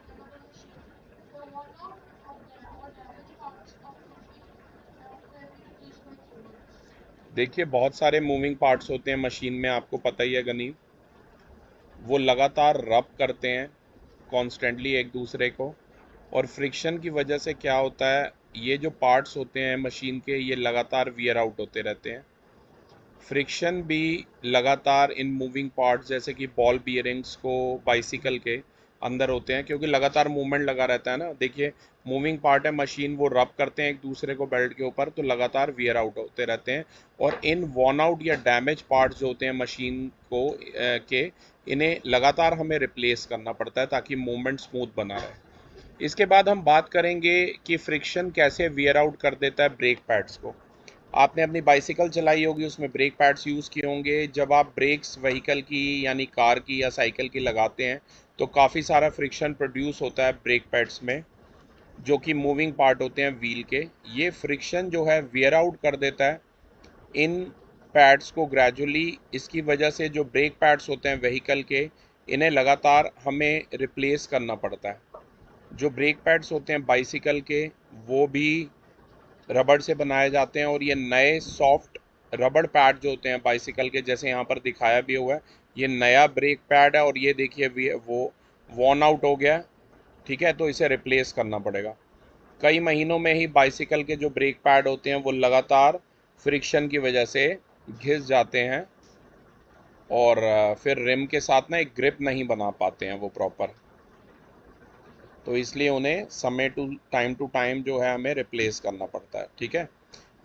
in another machine. The worn out or damaged parts of the machine can be replaced by new ones. देखिए बहुत सारे moving parts होते हैं machine में, आपको पता ही है गनीव, वो लगातार रब करते हैं कॉन्स्टेंटली एक दूसरे को, और फ्रिक्शन की वजह से क्या होता है, ये जो पार्ट्स होते हैं मशीन के ये लगातार वियर आउट होते रहते हैं। फ्रिक्शन भी लगातार इन मूविंग पार्ट्स जैसे कि बॉल बियरिंग्स को, बाइसिकल के अंदर होते हैं, क्योंकि लगातार मूवमेंट लगा रहता है ना। देखिए मूविंग पार्ट है मशीन, वो रब करते हैं एक दूसरे को बेल्ट के ऊपर, तो लगातार वियर आउट होते रहते हैं। और इन वॉर्न आउट या डैमेज पार्ट्स जो होते हैं मशीन को के, इन्हें लगातार हमें रिप्लेस करना पड़ता है ताकि मूवमेंट स्मूथ बना रहे। इसके बाद हम बात करेंगे कि फ्रिक्शन कैसे वियर आउट कर देता है ब्रेक पैड्स को। आपने अपनी बाइसिकल चलाई होगी, उसमें ब्रेक पैड्स यूज़ किए होंगे। जब आप ब्रेक्स व्हीकल की यानी कार की या साइकिल की लगाते हैं तो काफ़ी सारा फ्रिक्शन प्रोड्यूस होता है ब्रेक पैड्स में, जो कि मूविंग पार्ट होते हैं व्हील के। ये फ्रिक्शन जो है वियर आउट कर देता है इन पैड्स को ग्रेजुअली। इसकी वजह से जो ब्रेक पैड्स होते हैं व्हीकल के, इन्हें लगातार हमें रिप्लेस करना पड़ता है। जो ब्रेक पैड्स होते हैं बाइसिकल के, वो भी रबड़ से बनाए जाते हैं, और ये नए सॉफ्ट रबड़ पैड जो होते हैं बाइसिकल के, जैसे यहाँ पर दिखाया भी हुआ है, ये नया ब्रेक पैड है और ये देखिए वो वॉर्न आउट हो गया। ठीक है, तो इसे रिप्लेस करना पड़ेगा। कई महीनों में ही बाइसिकल के जो ब्रेक पैड होते हैं वो लगातार फ्रिक्शन की वजह से घिस जाते हैं, और फिर रिम के साथ ना एक ग्रिप नहीं बना पाते हैं वो प्रॉपर। तो इसलिए उन्हें समय टू टाइम जो है हमें रिप्लेस करना पड़ता है। ठीक है,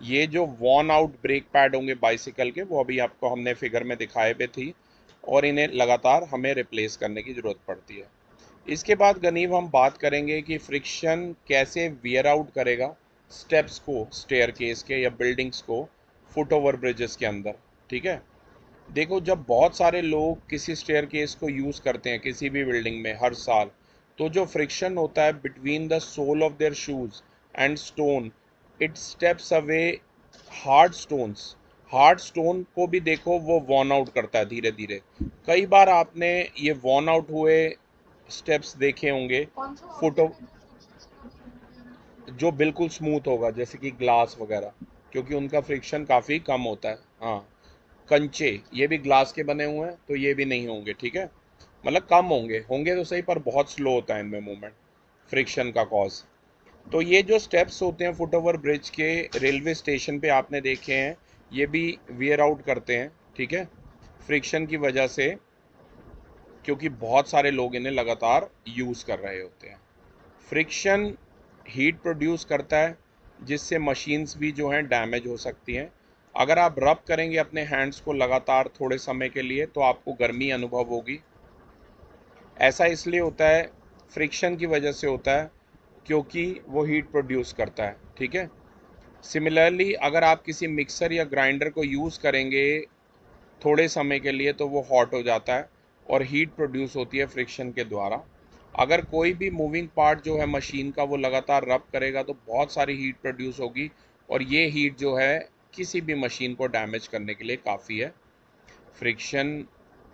ये जो वॉर्न आउट ब्रेक पैड होंगे बाइसिकल के, वो अभी आपको हमने फिगर में दिखाए भी थी, और इन्हें लगातार हमें रिप्लेस करने की ज़रूरत पड़ती है। इसके बाद गनीव हम बात करेंगे कि फ्रिक्शन कैसे वियर आउट करेगा स्टेप्स को, स्टेयर केस के या बिल्डिंग्स को, फुट ओवर ब्रिजेस के अंदर। ठीक है, देखो जब बहुत सारे लोग किसी स्टेयर केस को यूज़ करते हैं किसी भी बिल्डिंग में हर साल, तो जो फ्रिक्शन होता है between the sole of their shoes and stone, it steps away hard stones. Hard stone को भी देखो वो वॉर्न आउट करता है धीरे धीरे। कई बार आपने ये वॉर्न आउट हुए स्टेप्स देखे होंगे कौन सा फुट, ऑब्जेक्ट है जो फ्रिक्शन से कभी नहीं होता है? जो बिल्कुल स्मूथ होगा जैसे कि ग्लास वगैरह, क्योंकि उनका फ्रिक्शन काफ़ी कम होता है। हाँ, कंचे ये भी ग्लास के बने हुए हैं, तो ये भी नहीं होंगे। ठीक है, मतलब कम होंगे, होंगे तो सही, पर बहुत स्लो होता है इनमें मूवमेंट फ्रिक्शन का कॉज। तो ये जो स्टेप्स होते हैं फुट ओवर ब्रिज के रेलवे स्टेशन पे आपने देखे हैं, ये भी वियर आउट करते हैं। ठीक है, फ्रिक्शन की वजह से, क्योंकि बहुत सारे लोग इन्हें लगातार यूज़ कर रहे होते हैं। फ्रिक्शन हीट प्रोड्यूस करता है, जिससे मशीन्स भी जो हैं डैमेज हो सकती हैं। अगर आप रब करेंगे अपने हैंड्स को लगातार थोड़े समय के लिए, तो आपको गर्मी अनुभव होगी। ऐसा इसलिए होता है, फ्रिक्शन की वजह से होता है, क्योंकि वो हीट प्रोड्यूस करता है। ठीक है, सिमिलरली अगर आप किसी मिक्सर या ग्राइंडर को यूज़ करेंगे थोड़े समय के लिए, तो वो हॉट हो जाता है और हीट प्रोड्यूस होती है फ्रिक्शन के द्वारा। अगर कोई भी मूविंग पार्ट जो है मशीन का वो लगातार रब करेगा तो बहुत सारी हीट प्रोड्यूस होगी, और ये हीट जो है किसी भी मशीन को डैमेज करने के लिए काफ़ी है। Friction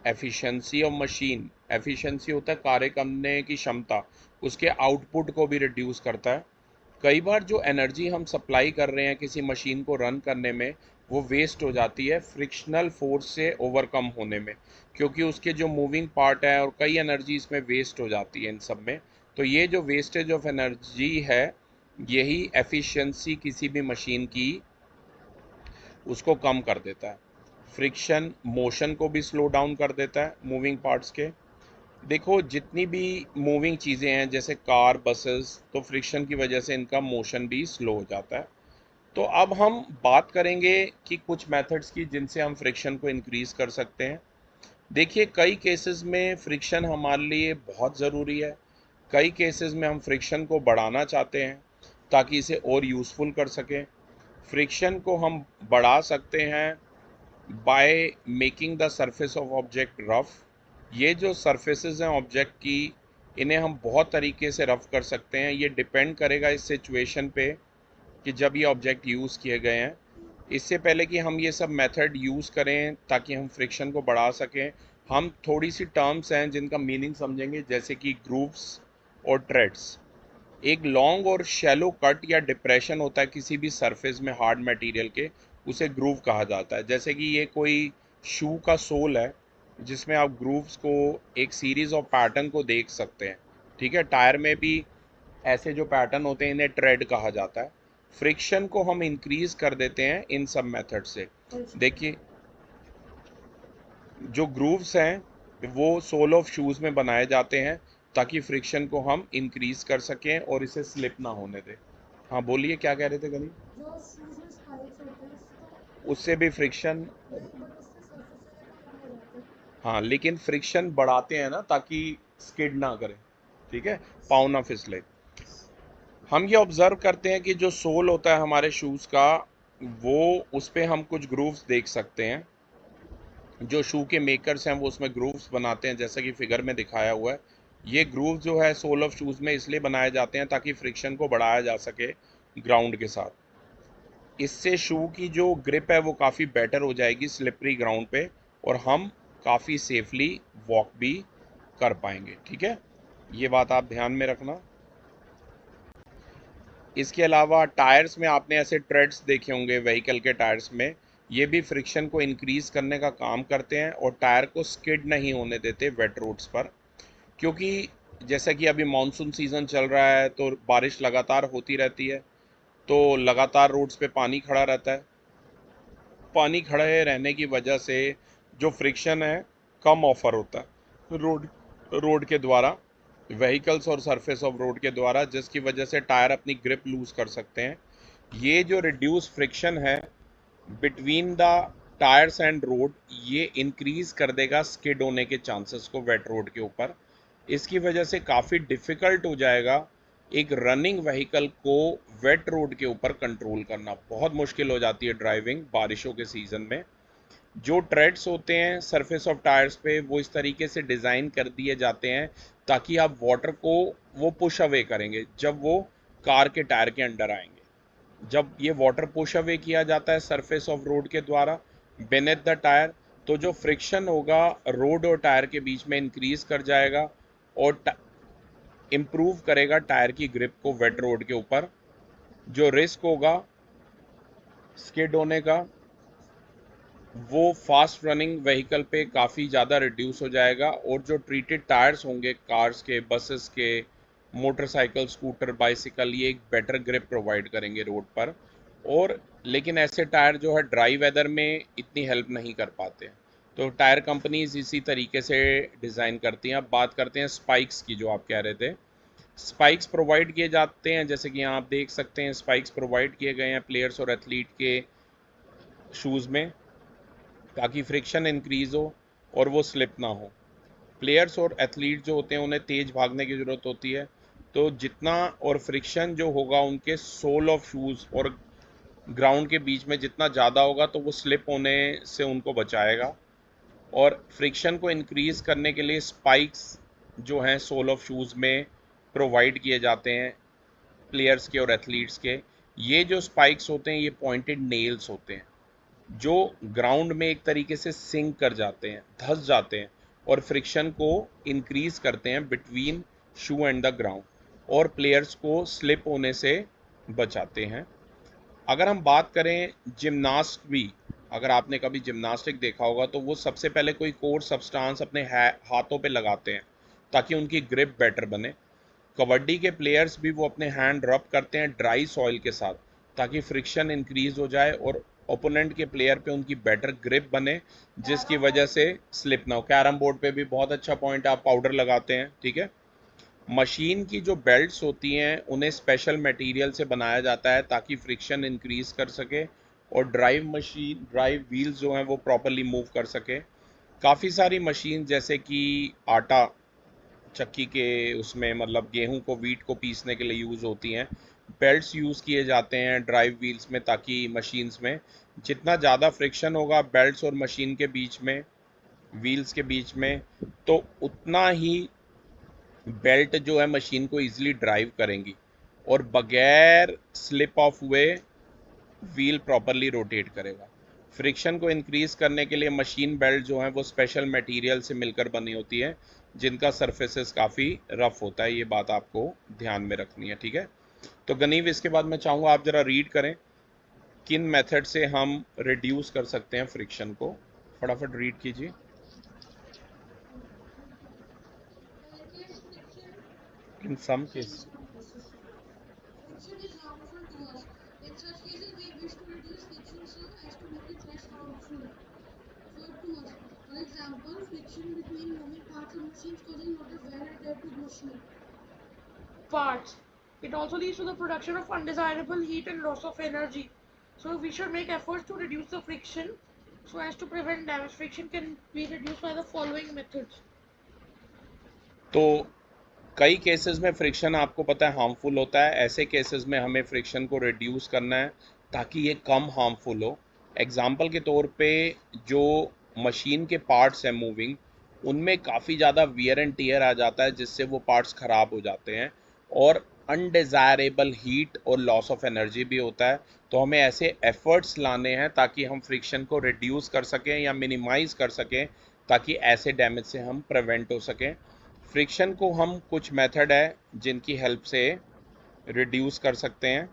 efficiency of machine, efficiency होता है कार्य करने की क्षमता, उसके आउटपुट को भी रिड्यूस करता है। कई बार जो एनर्जी हम सप्लाई कर रहे हैं किसी मशीन को रन करने में, वो वेस्ट हो जाती है फ्रिक्शनल फोर्स से ओवरकम होने में, क्योंकि उसके जो मूविंग पार्ट है और कई एनर्जी इसमें वेस्ट हो जाती है इन सब में। तो ये जो वेस्टेज ऑफ एनर्जी है, यही एफिशिएंसी किसी भी मशीन की उसको कम कर देता है। फ्रिक्शन मोशन को भी स्लो डाउन कर देता है मूविंग पार्ट्स के। देखो जितनी भी मूविंग चीज़ें हैं जैसे कार, बसेस, तो फ्रिक्शन की वजह से इनका मोशन भी स्लो हो जाता है। तो अब हम बात करेंगे कि कुछ मेथड्स की जिनसे हम फ्रिक्शन को इंक्रीज़ कर सकते हैं। देखिए कई केसेस में फ्रिक्शन हमारे लिए बहुत ज़रूरी है, कई केसेस में हम फ्रिक्शन को बढ़ाना चाहते हैं ताकि इसे और यूज़फुल कर सकें। फ्रिक्शन को हम बढ़ा सकते हैं by making the surface of object rough. ये जो सरफेसेस हैं ऑब्जेक्ट की, इन्हें हम बहुत तरीके से रफ कर सकते हैं। ये डिपेंड करेगा इस सिचुएशन पे कि जब ये ऑब्जेक्ट यूज़ किए गए हैं। इससे पहले कि हम ये सब मेथड यूज़ करें ताकि हम फ्रिक्शन को बढ़ा सकें, हम थोड़ी सी टर्म्स हैं जिनका मीनिंग समझेंगे, जैसे कि ग्रूव्स और ट्रेड्स। एक लॉन्ग और शैलो कट या डिप्रेशन होता है किसी भी सरफेस में हार्ड मटेरियल के, उसे ग्रूव कहा जाता है। जैसे कि ये कोई शू का सोल है जिसमें आप ग्रूव्स को, एक सीरीज ऑफ पैटर्न को देख सकते हैं। ठीक है, टायर में भी ऐसे जो पैटर्न होते हैं इन्हें ट्रेड कहा जाता है। फ्रिक्शन को हम इंक्रीज कर देते हैं इन सब मेथड से। देखिए जो ग्रूव्स हैं वो सोल ऑफ शूज़ में बनाए जाते हैं, ताकि फ्रिक्शन को हम इंक्रीज कर सकें और इसे स्लिप ना होने दें। हाँ बोलिए, क्या कह रहे थे गनी? जो शूज में स्पाइक्स होते हैं उससे तो उससे भी फ्रिक्शन। नहीं, बट उससे सरफेस एरिया तो कम हो जाता है। हाँ लेकिन फ्रिक्शन बढ़ाते हैं ना, ताकि स्किड ना करे, ठीक है, पाँव ना फिसले। हम ये ऑब्जर्व करते हैं कि जो सोल होता है हमारे शूज़ का, वो उस पे हम कुछ ग्रूव्स देख सकते हैं। जो शू के मेकर्स हैं वो उसमें ग्रूव्स बनाते हैं, जैसा कि फिगर में दिखाया हुआ है। ये ग्रूव जो है सोल ऑफ शूज़ में इसलिए बनाए जाते हैं ताकि फ्रिक्शन को बढ़ाया जा सके ग्राउंड के साथ। इससे शू की जो ग्रिप है वो काफ़ी बेटर हो जाएगी स्लिपरी ग्राउंड पे, और हम काफ़ी सेफली वॉक भी कर पाएंगे, ठीक है। ये बात आप ध्यान में रखना। इसके अलावा टायर्स में आपने ऐसे ट्रेड्स देखे होंगे व्हीकल के टायर्स में, ये भी फ्रिक्शन को इंक्रीज करने का काम करते हैं और टायर को स्किड नहीं होने देते वेट रोड्स पर। क्योंकि जैसा कि अभी मानसून सीज़न चल रहा है तो बारिश लगातार होती रहती है, तो लगातार रोड्स पे पानी खड़ा रहता है। पानी खड़े रहने की वजह से जो फ्रिक्शन है कम ऑफर होता है रोड रोड के द्वारा, व्हीकल्स और सरफेस ऑफ रोड के द्वारा, जिसकी वजह से टायर अपनी ग्रिप लूज कर सकते हैं। ये जो रिड्यूस फ्रिक्शन है between the tyres and road, ये इंक्रीज कर देगा स्किड होने के चांसेस को वेट रोड के ऊपर। इसकी वजह से काफ़ी डिफ़िकल्ट हो जाएगा एक रनिंग व्हीकल को वेट रोड के ऊपर कंट्रोल करना। बहुत मुश्किल हो जाती है ड्राइविंग बारिशों के सीज़न में। जो ट्रेड्स होते हैं सरफेस ऑफ टायर्स पे वो इस तरीके से डिज़ाइन कर दिए जाते हैं ताकि आप वाटर को वो पुश अवे करेंगे जब वो कार के टायर के अंडर आएंगे। जब ये वाटर पुश अवे किया जाता है सरफेस ऑफ रोड के द्वारा बेनेथ द टायर, तो जो फ्रिक्शन होगा रोड और टायर के बीच में इंक्रीज कर जाएगा और इम्प्रूव करेगा टायर की ग्रिप को वेट रोड के ऊपर। जो रिस्क होगा स्किड होने का वो फास्ट रनिंग व्हीकल पे काफ़ी ज़्यादा रिड्यूस हो जाएगा, और जो ट्रीटेड टायर्स होंगे कार्स के, बसेस के, मोटरसाइकिल, स्कूटर, बाइसिकल, ये एक बेटर ग्रिप प्रोवाइड करेंगे रोड पर। और लेकिन ऐसे टायर जो है ड्राई वेदर में इतनी हेल्प नहीं कर पाते हैं, तो टायर कंपनीज इसी तरीके से डिज़ाइन करती हैं। अब बात करते हैं स्पाइक्स की, जो आप कह रहे थे। स्पाइक्स प्रोवाइड किए जाते हैं, जैसे कि यहाँ आप देख सकते हैं स्पाइक्स प्रोवाइड किए गए हैं प्लेयर्स और एथलीट के शूज़ में, ताकि फ्रिक्शन इंक्रीज हो और वो स्लिप ना हो। प्लेयर्स और एथलीट जो होते हैं उन्हें तेज भागने की ज़रूरत होती है, तो जितना और फ्रिक्शन जो होगा उनके सोल ऑफ शूज़ और ग्राउंड के बीच में जितना ज़्यादा होगा तो वो स्लिप होने से उनको बचाएगा। और फ्रिक्शन को इंक्रीज करने के लिए स्पाइक्स जो हैं सोल ऑफ शूज़ में प्रोवाइड किए जाते हैं प्लेयर्स के और एथलीट्स के। ये जो स्पाइक्स होते हैं ये पॉइंटेड नेल्स होते हैं जो ग्राउंड में एक तरीके से सिंक कर जाते हैं, धंस जाते हैं, और फ्रिक्शन को इंक्रीज करते हैं between shoe and the ground, और प्लेयर्स को स्लिप होने से बचाते हैं। अगर हम बात करें जिम्नास्ट भी, अगर आपने कभी जिम्नास्टिक देखा होगा तो वो सबसे पहले कोई कोर सब्सटेंस अपने हाथों पे लगाते हैं ताकि उनकी ग्रिप बेटर बने। कबड्डी के प्लेयर्स भी वो अपने हैंड रब करते हैं ड्राई सॉइल के साथ ताकि फ्रिक्शन इंक्रीज हो जाए और ओपोनेंट के प्लेयर पे उनकी बेटर ग्रिप बने, जिसकी कैरम वजह बोर्ड से स्लिप ना हो। कैरम बोर्ड पे भी बहुत अच्छा पॉइंट, आप पाउडर लगाते हैं, ठीक है। मशीन की जो बेल्ट्स होती हैं उन्हें स्पेशल मटेरियल से बनाया जाता है ताकि फ्रिक्शन इंक्रीज कर सके और ड्राइव व्हील्स जो हैं वो प्रॉपरली मूव कर सके। काफ़ी सारी मशीन जैसे कि आटा चक्की के उसमें, मतलब गेहूं को, वीट को पीसने के लिए यूज़ होती हैं, बेल्ट्स यूज़ किए जाते हैं ड्राइव व्हील्स में ताकि मशीन्स में जितना ज़्यादा फ्रिक्शन होगा बेल्ट्स और मशीन के बीच में, व्हील्स के बीच में, तो उतना ही बेल्ट जो है मशीन को इजीली ड्राइव करेंगी और बगैर स्लिप ऑफ हुए व्हील प्रॉपरली रोटेट करेगा। फ्रिक्शन को इंक्रीज करने के लिए मशीन बेल्ट जो है वो स्पेशल मटेरियल से मिलकर बनी होती है जिनका सरफेसेस काफ़ी रफ होता है। ये बात आपको ध्यान में रखनी है, ठीक है। तो गनीव, इसके बाद मैं चाहूँगा आप ज़रा रीड करें किन मेथड से हम रिड्यूस कर सकते हैं फ्रिक्शन को। फटाफट रीड कीजिए। in case friction in some in case. some cases friction is harmful to us. In such cases, we wish to reduce friction so as to make it less harmful to us. For example, example, friction between moving parts of machines causing lot of wear and tear to machine parts. It also leads to the production of undesirable heat and loss of energy. So we should make efforts to reduce the friction so as to prevent damage. Friction can be reduced by the following methods. तो कई cases में friction आपको पता है harmful होता है। ऐसे cases में हमें फ्रिक्शन को रिड्यूस करना है ताकि ये कम हार्मफुल हो। एग्जांपल के तौर पे जो मशीन के पार्ट्स हैं मूविंग, उनमें काफ़ी ज़्यादा वियर एंड टियर आ जाता है जिससे वो पार्ट्स ख़राब हो जाते हैं और अनडिज़ायरेबल हीट और लॉस ऑफ एनर्जी भी होता है। तो हमें ऐसे एफर्ट्स लाने हैं ताकि हम फ्रिक्शन को रिड्यूस कर सकें या मिनिमाइज़ कर सकें ताकि ऐसे डैमेज से हम प्रिवेंट हो सकें। फ्रिक्शन को हम कुछ मेथड है जिनकी हेल्प से रिड्यूस कर सकते हैं,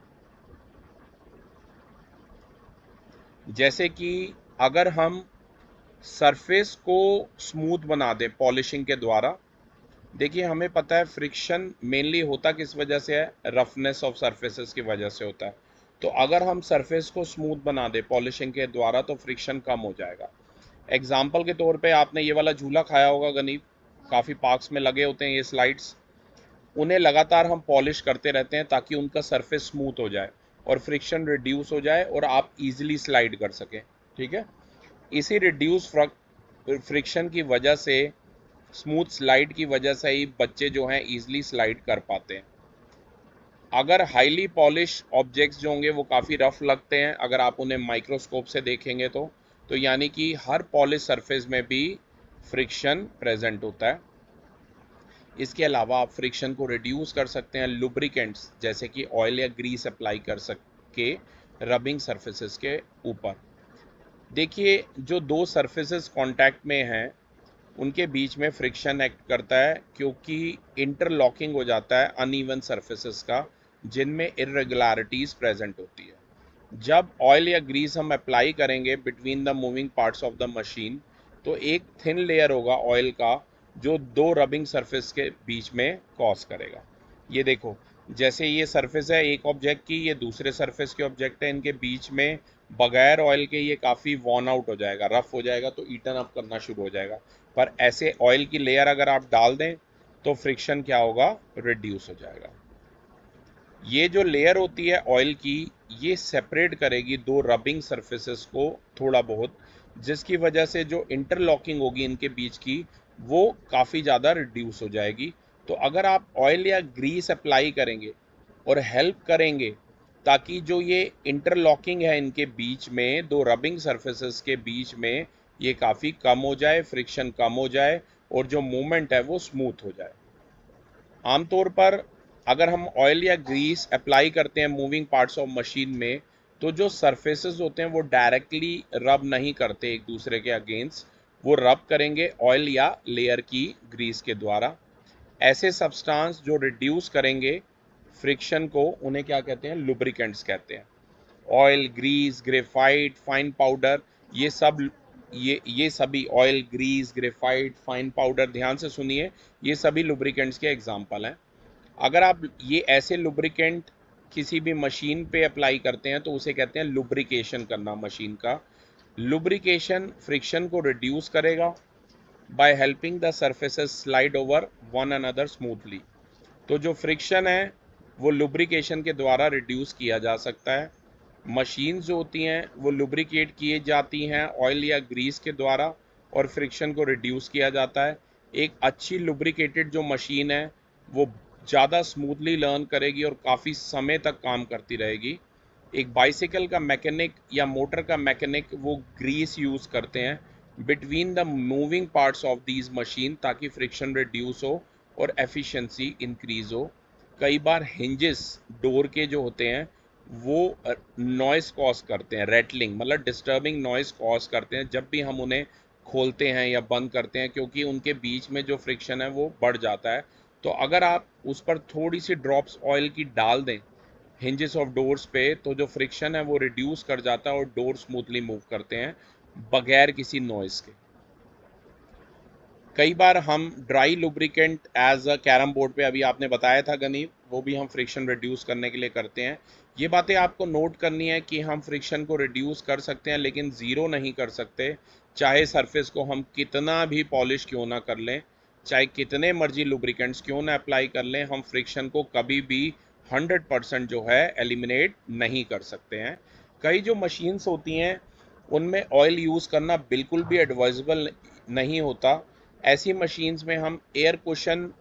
जैसे कि अगर हम सरफेस को स्मूथ बना दें पॉलिशिंग के द्वारा। देखिए हमें पता है फ्रिक्शन मेनली होता किस वजह से है, रफनेस ऑफ सरफेसेस की वजह से होता है। तो अगर हम सरफेस को स्मूथ बना दें पॉलिशिंग के द्वारा तो फ्रिक्शन कम हो जाएगा। एग्जाम्पल के तौर पे आपने ये वाला झूला खाया होगा गनीब, काफ़ी पार्क्स में लगे होते हैं ये स्लाइड्स। उन्हें लगातार हम पॉलिश करते रहते हैं ताकि उनका सरफेस स्मूथ हो जाए और फ्रिक्शन रिड्यूस हो जाए और आप इजीली स्लाइड कर सकें। ठीक है, इसी रिड्यूस फ्रिक्शन की वजह से, स्मूथ स्लाइड की वजह से ही बच्चे जो हैं इजीली स्लाइड कर पाते हैं। अगर हाईली पॉलिश ऑब्जेक्ट्स जो होंगे वो काफ़ी रफ लगते हैं अगर आप उन्हें माइक्रोस्कोप से देखेंगे तो यानी कि हर पॉलिश सरफेस में भी फ्रिक्शन प्रेजेंट होता है। इसके अलावा आप फ्रिक्शन को रिड्यूस कर सकते हैं लुब्रिकेंट्स जैसे कि ऑयल या ग्रीस अप्लाई कर सके रबिंग सरफेसेस के ऊपर। देखिए जो दो सरफेसेस कांटेक्ट में हैं उनके बीच में फ्रिक्शन एक्ट करता है क्योंकि इंटरलॉकिंग हो जाता है अनइवन सरफेसेस का जिनमें इरेगुलरिटीज प्रेजेंट होती है। जब ऑयल या ग्रीस हम अप्लाई करेंगे between the moving parts of the machine तो एक थिन लेयर होगा ऑयल का जो दो रबिंग सरफेस के बीच में कॉज करेगा। ये देखो जैसे ये सरफेस है एक ऑब्जेक्ट की, ये दूसरे सरफेस के ऑब्जेक्ट है, इनके बीच में बगैर ऑयल के ये काफ़ी वॉर्न आउट हो जाएगा, रफ हो जाएगा तो ईटन अप करना शुरू हो जाएगा। पर ऐसे ऑयल की लेयर अगर आप डाल दें तो फ्रिक्शन क्या होगा, रिड्यूस हो जाएगा। ये जो लेयर होती है ऑयल की ये सेपरेट करेगी दो रबिंग सरफेसेस को थोड़ा बहुत, जिसकी वजह से जो इंटरलॉकिंग होगी इनके बीच की वो काफ़ी ज़्यादा रिड्यूस हो जाएगी। तो अगर आप ऑयल या ग्रीस अप्लाई करेंगे और हेल्प करेंगे ताकि जो ये इंटरलॉकिंग है इनके बीच में दो रबिंग सरफेसेस के बीच में ये काफ़ी कम हो जाए, फ्रिक्शन कम हो जाए और जो मूवमेंट है वो स्मूथ हो जाए। आमतौर पर अगर हम ऑयल या ग्रीस अप्लाई करते हैं मूविंग पार्ट्स ऑफ मशीन में तो जो सरफेसेस होते हैं वो डायरेक्टली रब नहीं करते एक दूसरे के अगेंस्ट, वो रब करेंगे ऑयल या लेयर की ग्रीस के द्वारा। ऐसे सब्सटेंस जो रिड्यूस करेंगे फ्रिक्शन को उन्हें क्या कहते हैं, लुब्रिकेंट्स कहते हैं। Oil, grease, graphite, fine powder, ये सभी oil, grease, graphite, fine powder, ध्यान से सुनिए, ये सभी लुब्रिकेंट्स के एग्जांपल हैं। अगर आप ये ऐसे लुब्रिकेंट किसी भी मशीन पे अप्लाई करते हैं तो उसे कहते हैं लुब्रिकेशन करना मशीन का। लुब्रिकेशन फ्रिक्शन को रिड्यूस करेगा by helping the surfaces slide over one another smoothly. तो जो फ्रिक्शन है वो लुब्रिकेशन के द्वारा रिड्यूस किया जा सकता है। मशीन्स जो होती हैं वो लुब्रिकेट किए जाती हैं ऑयल या ग्रीस के द्वारा और फ्रिक्शन को रिड्यूस किया जाता है। एक अच्छी लुब्रिकेटेड जो मशीन है वो ज़्यादा स्मूथली लर्न करेगी और काफ़ी समय तक काम करती रहेगी। एक बाइसिकल का मैकेनिक या मोटर का मैकेनिक वो ग्रीस यूज़ करते हैं between the moving parts of these machine ताकि फ्रिक्शन रिड्यूस हो और एफिशिएंसी इंक्रीज हो। कई बार हिंजेस डोर के जो होते हैं वो नॉइस कॉज करते हैं, रेटलिंग मतलब डिस्टर्बिंग नॉइस कॉज करते हैं जब भी हम उन्हें खोलते हैं या बंद करते हैं क्योंकि उनके बीच में जो फ्रिक्शन है वो बढ़ जाता है। तो अगर आप उस पर थोड़ी सी ड्रॉप्स ऑयल की डाल दें हिंजेस ऑफ डोर्स पे तो जो फ्रिक्शन है वो रिड्यूस कर जाता है और डोर स्मूथली मूव करते हैं बगैर किसी नॉइस के। कई बार हम dry lubricant as a carrom board पे अभी आपने बताया था गनीब, वो भी हम फ्रिक्शन रिड्यूस करने के लिए करते हैं। ये बातें आपको नोट करनी है कि हम फ्रिक्शन को रिड्यूस कर सकते हैं लेकिन ज़ीरो नहीं कर सकते। चाहे सरफेस को हम कितना भी पॉलिश क्यों ना कर लें, चाहे कितने मर्जी लुब्रिकेंट्स क्यों ना अप्लाई कर लें, हम फ्रिक्शन को कभी भी 100% जो है एलिमिनेट नहीं कर सकते हैं। कई जो मशीन्स होती हैं उनमें ऑयल यूज़ करना बिल्कुल भी एडवाइजेबल नहीं होता। ऐसी मशीन्स में हम एयर कुशन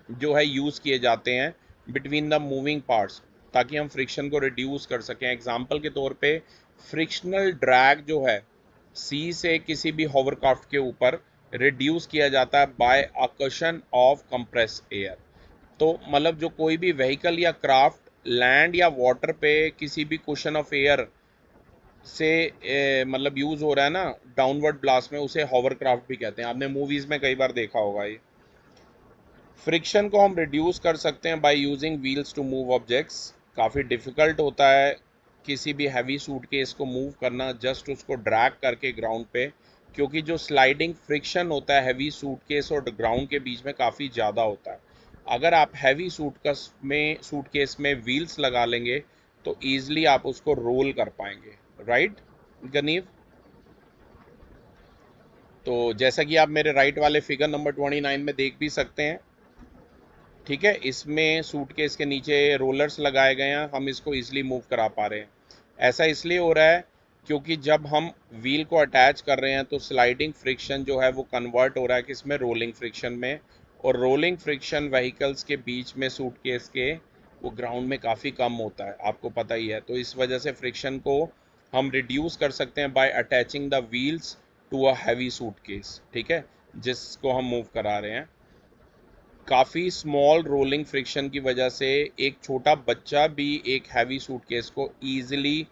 जो है यूज़ किए जाते हैं बिटवीन द मूविंग पार्ट्स, ताकि हम फ्रिक्शन को रिड्यूस कर सकें। एग्जांपल के तौर पे फ्रिक्शनल ड्रैग जो है सी से किसी भी होवरक्राफ्ट के ऊपर रिड्यूस किया जाता है by a cushion of compress air. तो मतलब जो कोई भी व्हीकल या क्राफ्ट लैंड या वाटर पे किसी भी कुशन ऑफ एयर से मतलब यूज़ हो रहा है ना डाउनवर्ड ब्लास्ट में, उसे होवरक्राफ्ट भी कहते हैं। आपने मूवीज़ में कई बार देखा होगा ये। फ्रिक्शन को हम रिड्यूस कर सकते हैं by using wheels to move objects. काफ़ी डिफ़िकल्ट होता है किसी भी हैवी सूटकेस को मूव करना जस्ट उसको ड्रैग करके ग्राउंड पे, क्योंकि जो स्लाइडिंग फ्रिक्शन होता है हैवी सूटकेस और ग्राउंड के बीच में काफ़ी ज़्यादा होता है। अगर आप हैवी सूटकेस में व्हील्स लगा लेंगे तो ईजिली आप उसको रोल कर पाएंगे। राइट गनीव? तो जैसा कि आप मेरे राइट वाले फिगर नंबर 29 में देख भी सकते हैं, ठीक है, इसमें सूटकेस के नीचे रोलर्स लगाए गए हैं, हम इसको इजीली मूव करा पा रहे हैं। ऐसा इसलिए हो रहा है क्योंकि जब हम व्हील को अटैच कर रहे हैं तो स्लाइडिंग फ्रिक्शन जो है वो कन्वर्ट हो रहा है किसमें, रोलिंग फ्रिक्शन में। और रोलिंग फ्रिक्शन व्हीकल्स के बीच में सूटकेस के वो ग्राउंड में काफ़ी कम होता है, आपको पता ही है। तो इस वजह से फ्रिक्शन को हम रिड्यूस कर सकते हैं by attaching the wheels to a heavy suitcase, ठीक है, जिसको हम मूव करा रहे हैं। काफ़ी स्मॉल रोलिंग फ्रिक्शन की वजह से एक छोटा बच्चा भी एक हैवी सूटकेस को ईजिली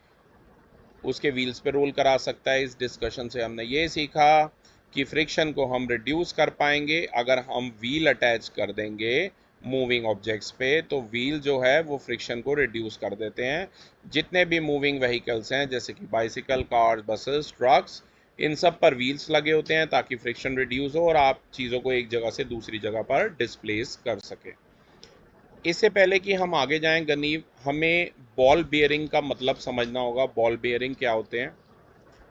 उसके व्हील्स पे रोल करा सकता है। इस डिस्कशन से हमने ये सीखा कि फ्रिक्शन को हम रिड्यूस कर पाएंगे अगर हम व्हील अटैच कर देंगे मूविंग ऑब्जेक्ट्स पे, तो व्हील जो है वो फ्रिक्शन को रिड्यूस कर देते हैं। जितने भी मूविंग व्हीकल्स हैं जैसे कि बाइसिकल, कार्स, बसेस, ट्रक्स, इन सब पर व्हील्स लगे होते हैं ताकि फ्रिक्शन रिड्यूस हो और आप चीज़ों को एक जगह से दूसरी जगह पर डिस्प्लेस कर सकें। इससे पहले कि हम आगे जाएं गनीव, हमें बॉल बियरिंग का मतलब समझना होगा। बॉल बियरिंग क्या होते हैं?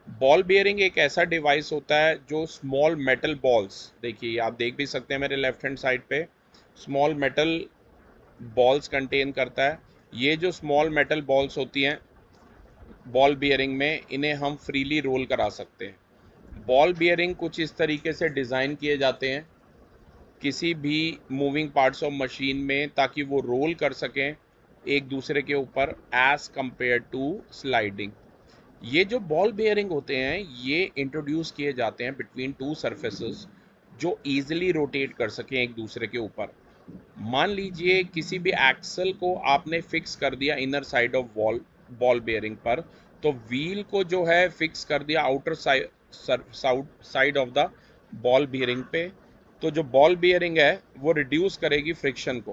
बॉल बियरिंग एक ऐसा डिवाइस होता है जो स्मॉल मेटल बॉल्स, देखिए आप देख भी सकते हैं मेरे लेफ्ट हैंड साइड पे, स्मॉल मेटल बॉल्स कंटेन करता है। ये जो स्मॉल मेटल बॉल्स होती हैं बॉल बियरिंग में, इन्हें हम फ्रीली रोल करा सकते हैं। बॉल बियरिंग कुछ इस तरीके से डिज़ाइन किए जाते हैं किसी भी मूविंग पार्ट्स ऑफ मशीन में ताकि वो रोल कर सकें एक दूसरे के ऊपर एज कंपेयर टू स्लाइडिंग। ये जो बॉल बेयरिंग होते हैं ये इंट्रोड्यूस किए जाते हैं बिटवीन टू सरफेसेस जो इजीली रोटेट कर सकें एक दूसरे के ऊपर। मान लीजिए किसी भी एक्सल को आपने फिक्स कर दिया inner side of ball bearing पर, तो व्हील को जो है फिक्स कर दिया outer side of the ball bearing पे। तो जो बॉल बेयरिंग है वो रिड्यूस करेगी फ्रिक्शन को,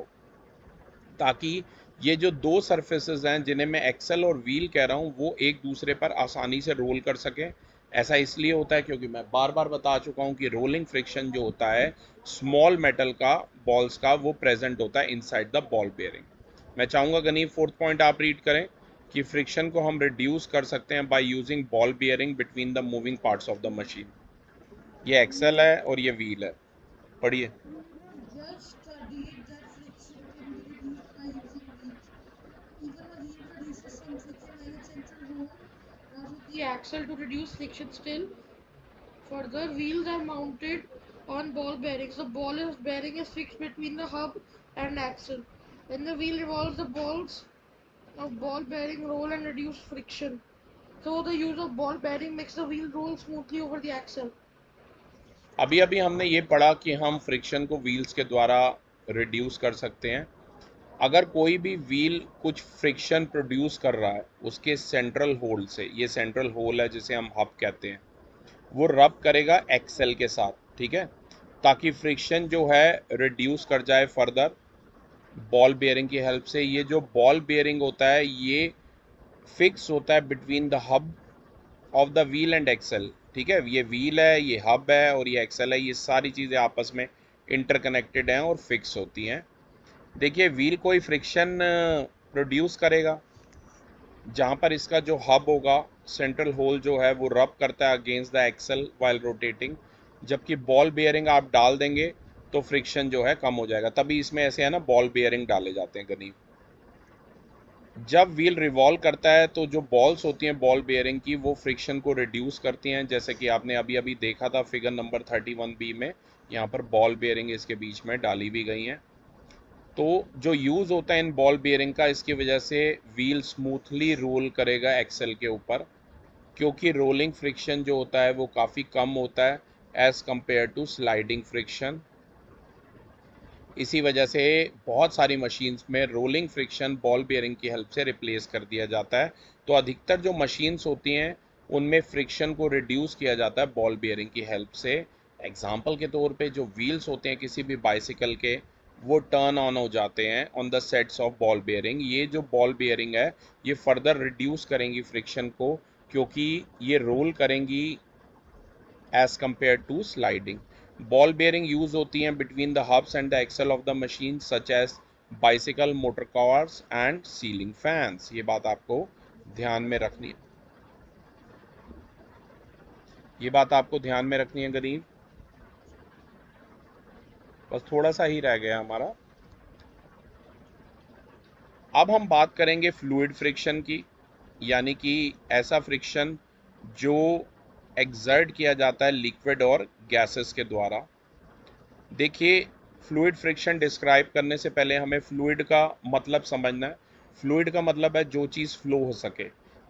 ताकि ये जो दो सरफेसेस हैं जिन्हें मैं एक्सल और व्हील कह रहा हूँ वो एक दूसरे पर आसानी से रोल कर सकें। ऐसा इसलिए होता है क्योंकि मैं बार बार बता चुका हूँ कि रोलिंग फ्रिक्शन जो होता है स्मॉल मेटल का बॉल्स का वो प्रेजेंट होता है इनसाइड द बॉल बेयरिंग। मैं चाहूँगा गनी फोर्थ पॉइंट आप रीड करें कि फ्रिक्शन को हम रिड्यूस कर सकते हैं by using ball bearing between the moving parts of the machine. ये एक्सल है और ये व्हील है, पढ़िए। We have just studied that friction can be reduced by using wheels. Even a wheel produces some friction like a central hole, not with the axle to reduce friction still. Further, wheels are mounted on ball bearings. The bearing is fixed between the hub and axle. When the wheel revolves, the balls of ball bearing roll and reduce friction. So the use of ball bearing makes the wheel roll smoothly over the axle. अभी अभी हमने ये पढ़ा कि हम friction को wheels के द्वारा रिड्यूस कर सकते हैं। अगर कोई भी व्हील कुछ फ्रिक्शन प्रोड्यूस कर रहा है उसके सेंट्रल होल से, ये सेंट्रल होल है जिसे हम हब कहते हैं, वो रब करेगा एक्सेल के साथ, ठीक है, ताकि फ्रिक्शन जो है रिड्यूस कर जाए फर्दर बॉल बेयरिंग की हेल्प से। ये जो बॉल बेयरिंग होता है ये फिक्स होता है between the hub of the wheel and axle, ठीक है। ये व्हील है, ये हब है और ये एक्सेल है, ये सारी चीज़ें आपस में इंटरकनेक्टेड हैं और फिक्स होती हैं। देखिए व्हील कोई फ्रिक्शन प्रोड्यूस करेगा, जहाँ पर इसका जो हब होगा, सेंट्रल होल जो है वो रब करता है against the axle while rotating, जबकि बॉल बेयरिंग आप डाल देंगे तो फ्रिक्शन जो है कम हो जाएगा। तभी इसमें ऐसे है ना, बॉल बेयरिंग डाले जाते हैं गनीम। जब व्हील रिवॉल्व करता है तो जो बॉल्स होती हैं बॉल बेयरिंग की, वो फ्रिक्शन को रिड्यूस करती हैं, जैसे कि आपने अभी अभी देखा था फिगर नंबर 31B में, यहाँ पर बॉल बेयरिंग इसके बीच में डाली भी गई हैं। तो जो यूज़ होता है इन बॉल बेयरिंग का, इसकी वजह से व्हील स्मूथली रोल करेगा एक्सेल के ऊपर, क्योंकि रोलिंग फ्रिक्शन जो होता है वो काफ़ी कम होता है as compare to sliding friction. इसी वजह से बहुत सारी मशीन्स में रोलिंग फ्रिक्शन बॉल बेयरिंग की हेल्प से रिप्लेस कर दिया जाता है। तो अधिकतर जो मशीन्स होती हैं उनमें फ्रिक्शन को रिड्यूस किया जाता है बॉल बेयरिंग की हेल्प से। एग्जाम्पल के तौर पे जो व्हील्स होते हैं किसी भी बाइसिकल के, वो टर्न ऑन हो जाते हैं on the sets of ball bearing. ये जो बॉल बेयरिंग है ये फर्दर रिड्यूस करेंगी फ्रिक्शन को, क्योंकि ये रोल करेंगी as compared to sliding. Ball bearing use होती हैं between the hubs and the axle of the machine such as bicycle, motor cars and ceiling fans. ये बात आपको ध्यान में रखनी है, ये बात आपको ध्यान में रखनी है गरीब। बस थोड़ा सा ही रह गया हमारा। अब हम बात करेंगे फ्लूइड फ्रिक्शन की, यानी कि ऐसा फ्रिक्शन जो एक्सर्ट किया जाता है लिक्विड और गैसेस के द्वारा। देखिए फ्लूइड फ्रिक्शन डिस्क्राइब करने से पहले हमें फ्लूइड का मतलब समझना है। फ्लूइड का मतलब है जो चीज़ फ्लो हो सके।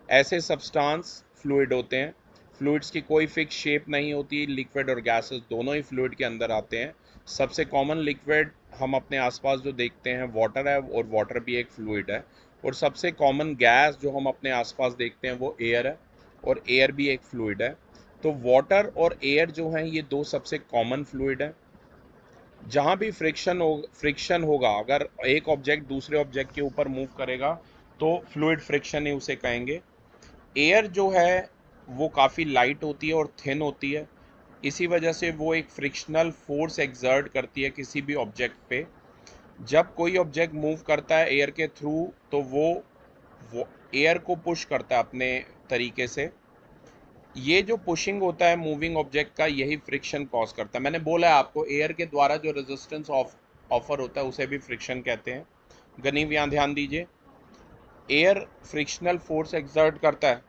ऐसे सब्सटेंस फ्लूइड होते हैं। फ्लूइड्स की कोई फिक्स शेप नहीं होती, लिक्विड और गैसेस दोनों ही फ्लूइड के अंदर आते हैं। सबसे कॉमन लिक्विड हम अपने आसपास जो देखते हैं वाटर है, और वाटर भी एक फ्लूइड है। और सबसे कॉमन गैस जो हम अपने आसपास देखते हैं वो एयर है, और एयर भी एक फ्लूइड है। तो वाटर और एयर जो हैं ये दो सबसे कॉमन फ्लूइड है। जहाँ भी फ्रिक्शन होगा, अगर एक ऑब्जेक्ट दूसरे ऑब्जेक्ट के ऊपर मूव करेगा तो फ्लूइड फ्रिक्शन ही उसे कहेंगे। एयर जो है वो काफ़ी लाइट होती है और थिन होती है, इसी वजह से वो एक फ्रिक्शनल फोर्स एक्सर्ट करती है किसी भी ऑब्जेक्ट पे। जब कोई ऑब्जेक्ट मूव करता है एयर के थ्रू तो वो एयर को पुश करता है अपने तरीके से। ये जो पुशिंग होता है मूविंग ऑब्जेक्ट का, यही फ्रिक्शन कॉज करता है। मैंने बोला है आपको एयर के द्वारा जो रेजिस्टेंस ऑफर होता है उसे भी फ्रिक्शन कहते हैं। गनीव यहाँ ध्यान दीजिए, एयर फ्रिक्शनल फोर्स एक्सर्ट करता है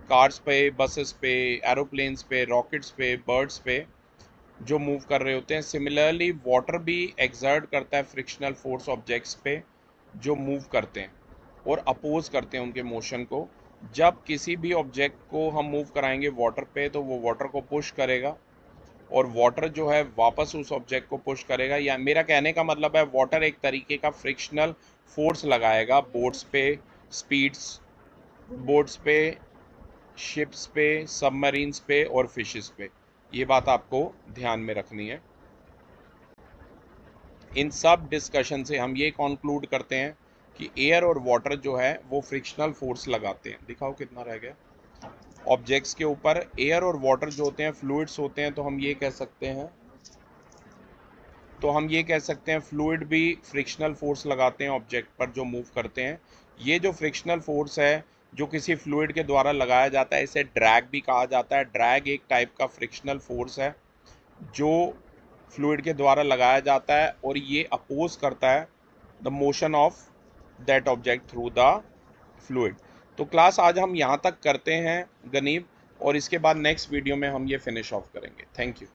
कार्स पे, बसेस पे, एरोप्लेन्स पे, रॉकेट्स पे, बर्ड्स पे जो मूव कर रहे होते हैं। सिमिलरली वाटर भी एक्सर्ट करता है फ्रिक्शनल फोर्स ऑब्जेक्ट्स पे जो मूव करते हैं और अपोज करते हैं उनके मोशन को। जब किसी भी ऑब्जेक्ट को हम मूव कराएंगे वाटर पे तो वो वाटर को पुश करेगा, और वाटर जो है वापस उस ऑब्जेक्ट को पुश करेगा। या मेरा कहने का मतलब है वाटर एक तरीके का फ्रिक्शनल फोर्स लगाएगा बोट्स पे, स्पीड्स बोट्स पे, शिप्स पे, सबमरीन्स पे और फिशेस पे। ये बात आपको ध्यान में रखनी है। इन सब डिस्कशन से हम ये कंक्लूड करते हैं कि एयर और वाटर जो है वो फ्रिक्शनल फोर्स लगाते हैं। दिखाओ कितना रह गया ऑब्जेक्ट्स के ऊपर। एयर और वाटर जो होते हैं फ्लूइड्स होते हैं, तो हम ये कह सकते हैं फ्लूइड भी फ्रिक्शनल फोर्स लगाते हैं ऑब्जेक्ट पर जो मूव करते हैं। ये जो फ्रिक्शनल फोर्स है जो किसी फ्लूइड के द्वारा लगाया जाता है, इसे ड्रैग भी कहा जाता है। ड्रैग एक टाइप का फ्रिक्शनल फोर्स है जो फ्लूइड के द्वारा लगाया जाता है, और ये अपोज करता है the motion of that object through the fluid. तो क्लास आज हम यहाँ तक करते हैं गनीब, और इसके बाद नेक्स्ट वीडियो में हम ये फिनिश ऑफ करेंगे। Thank you.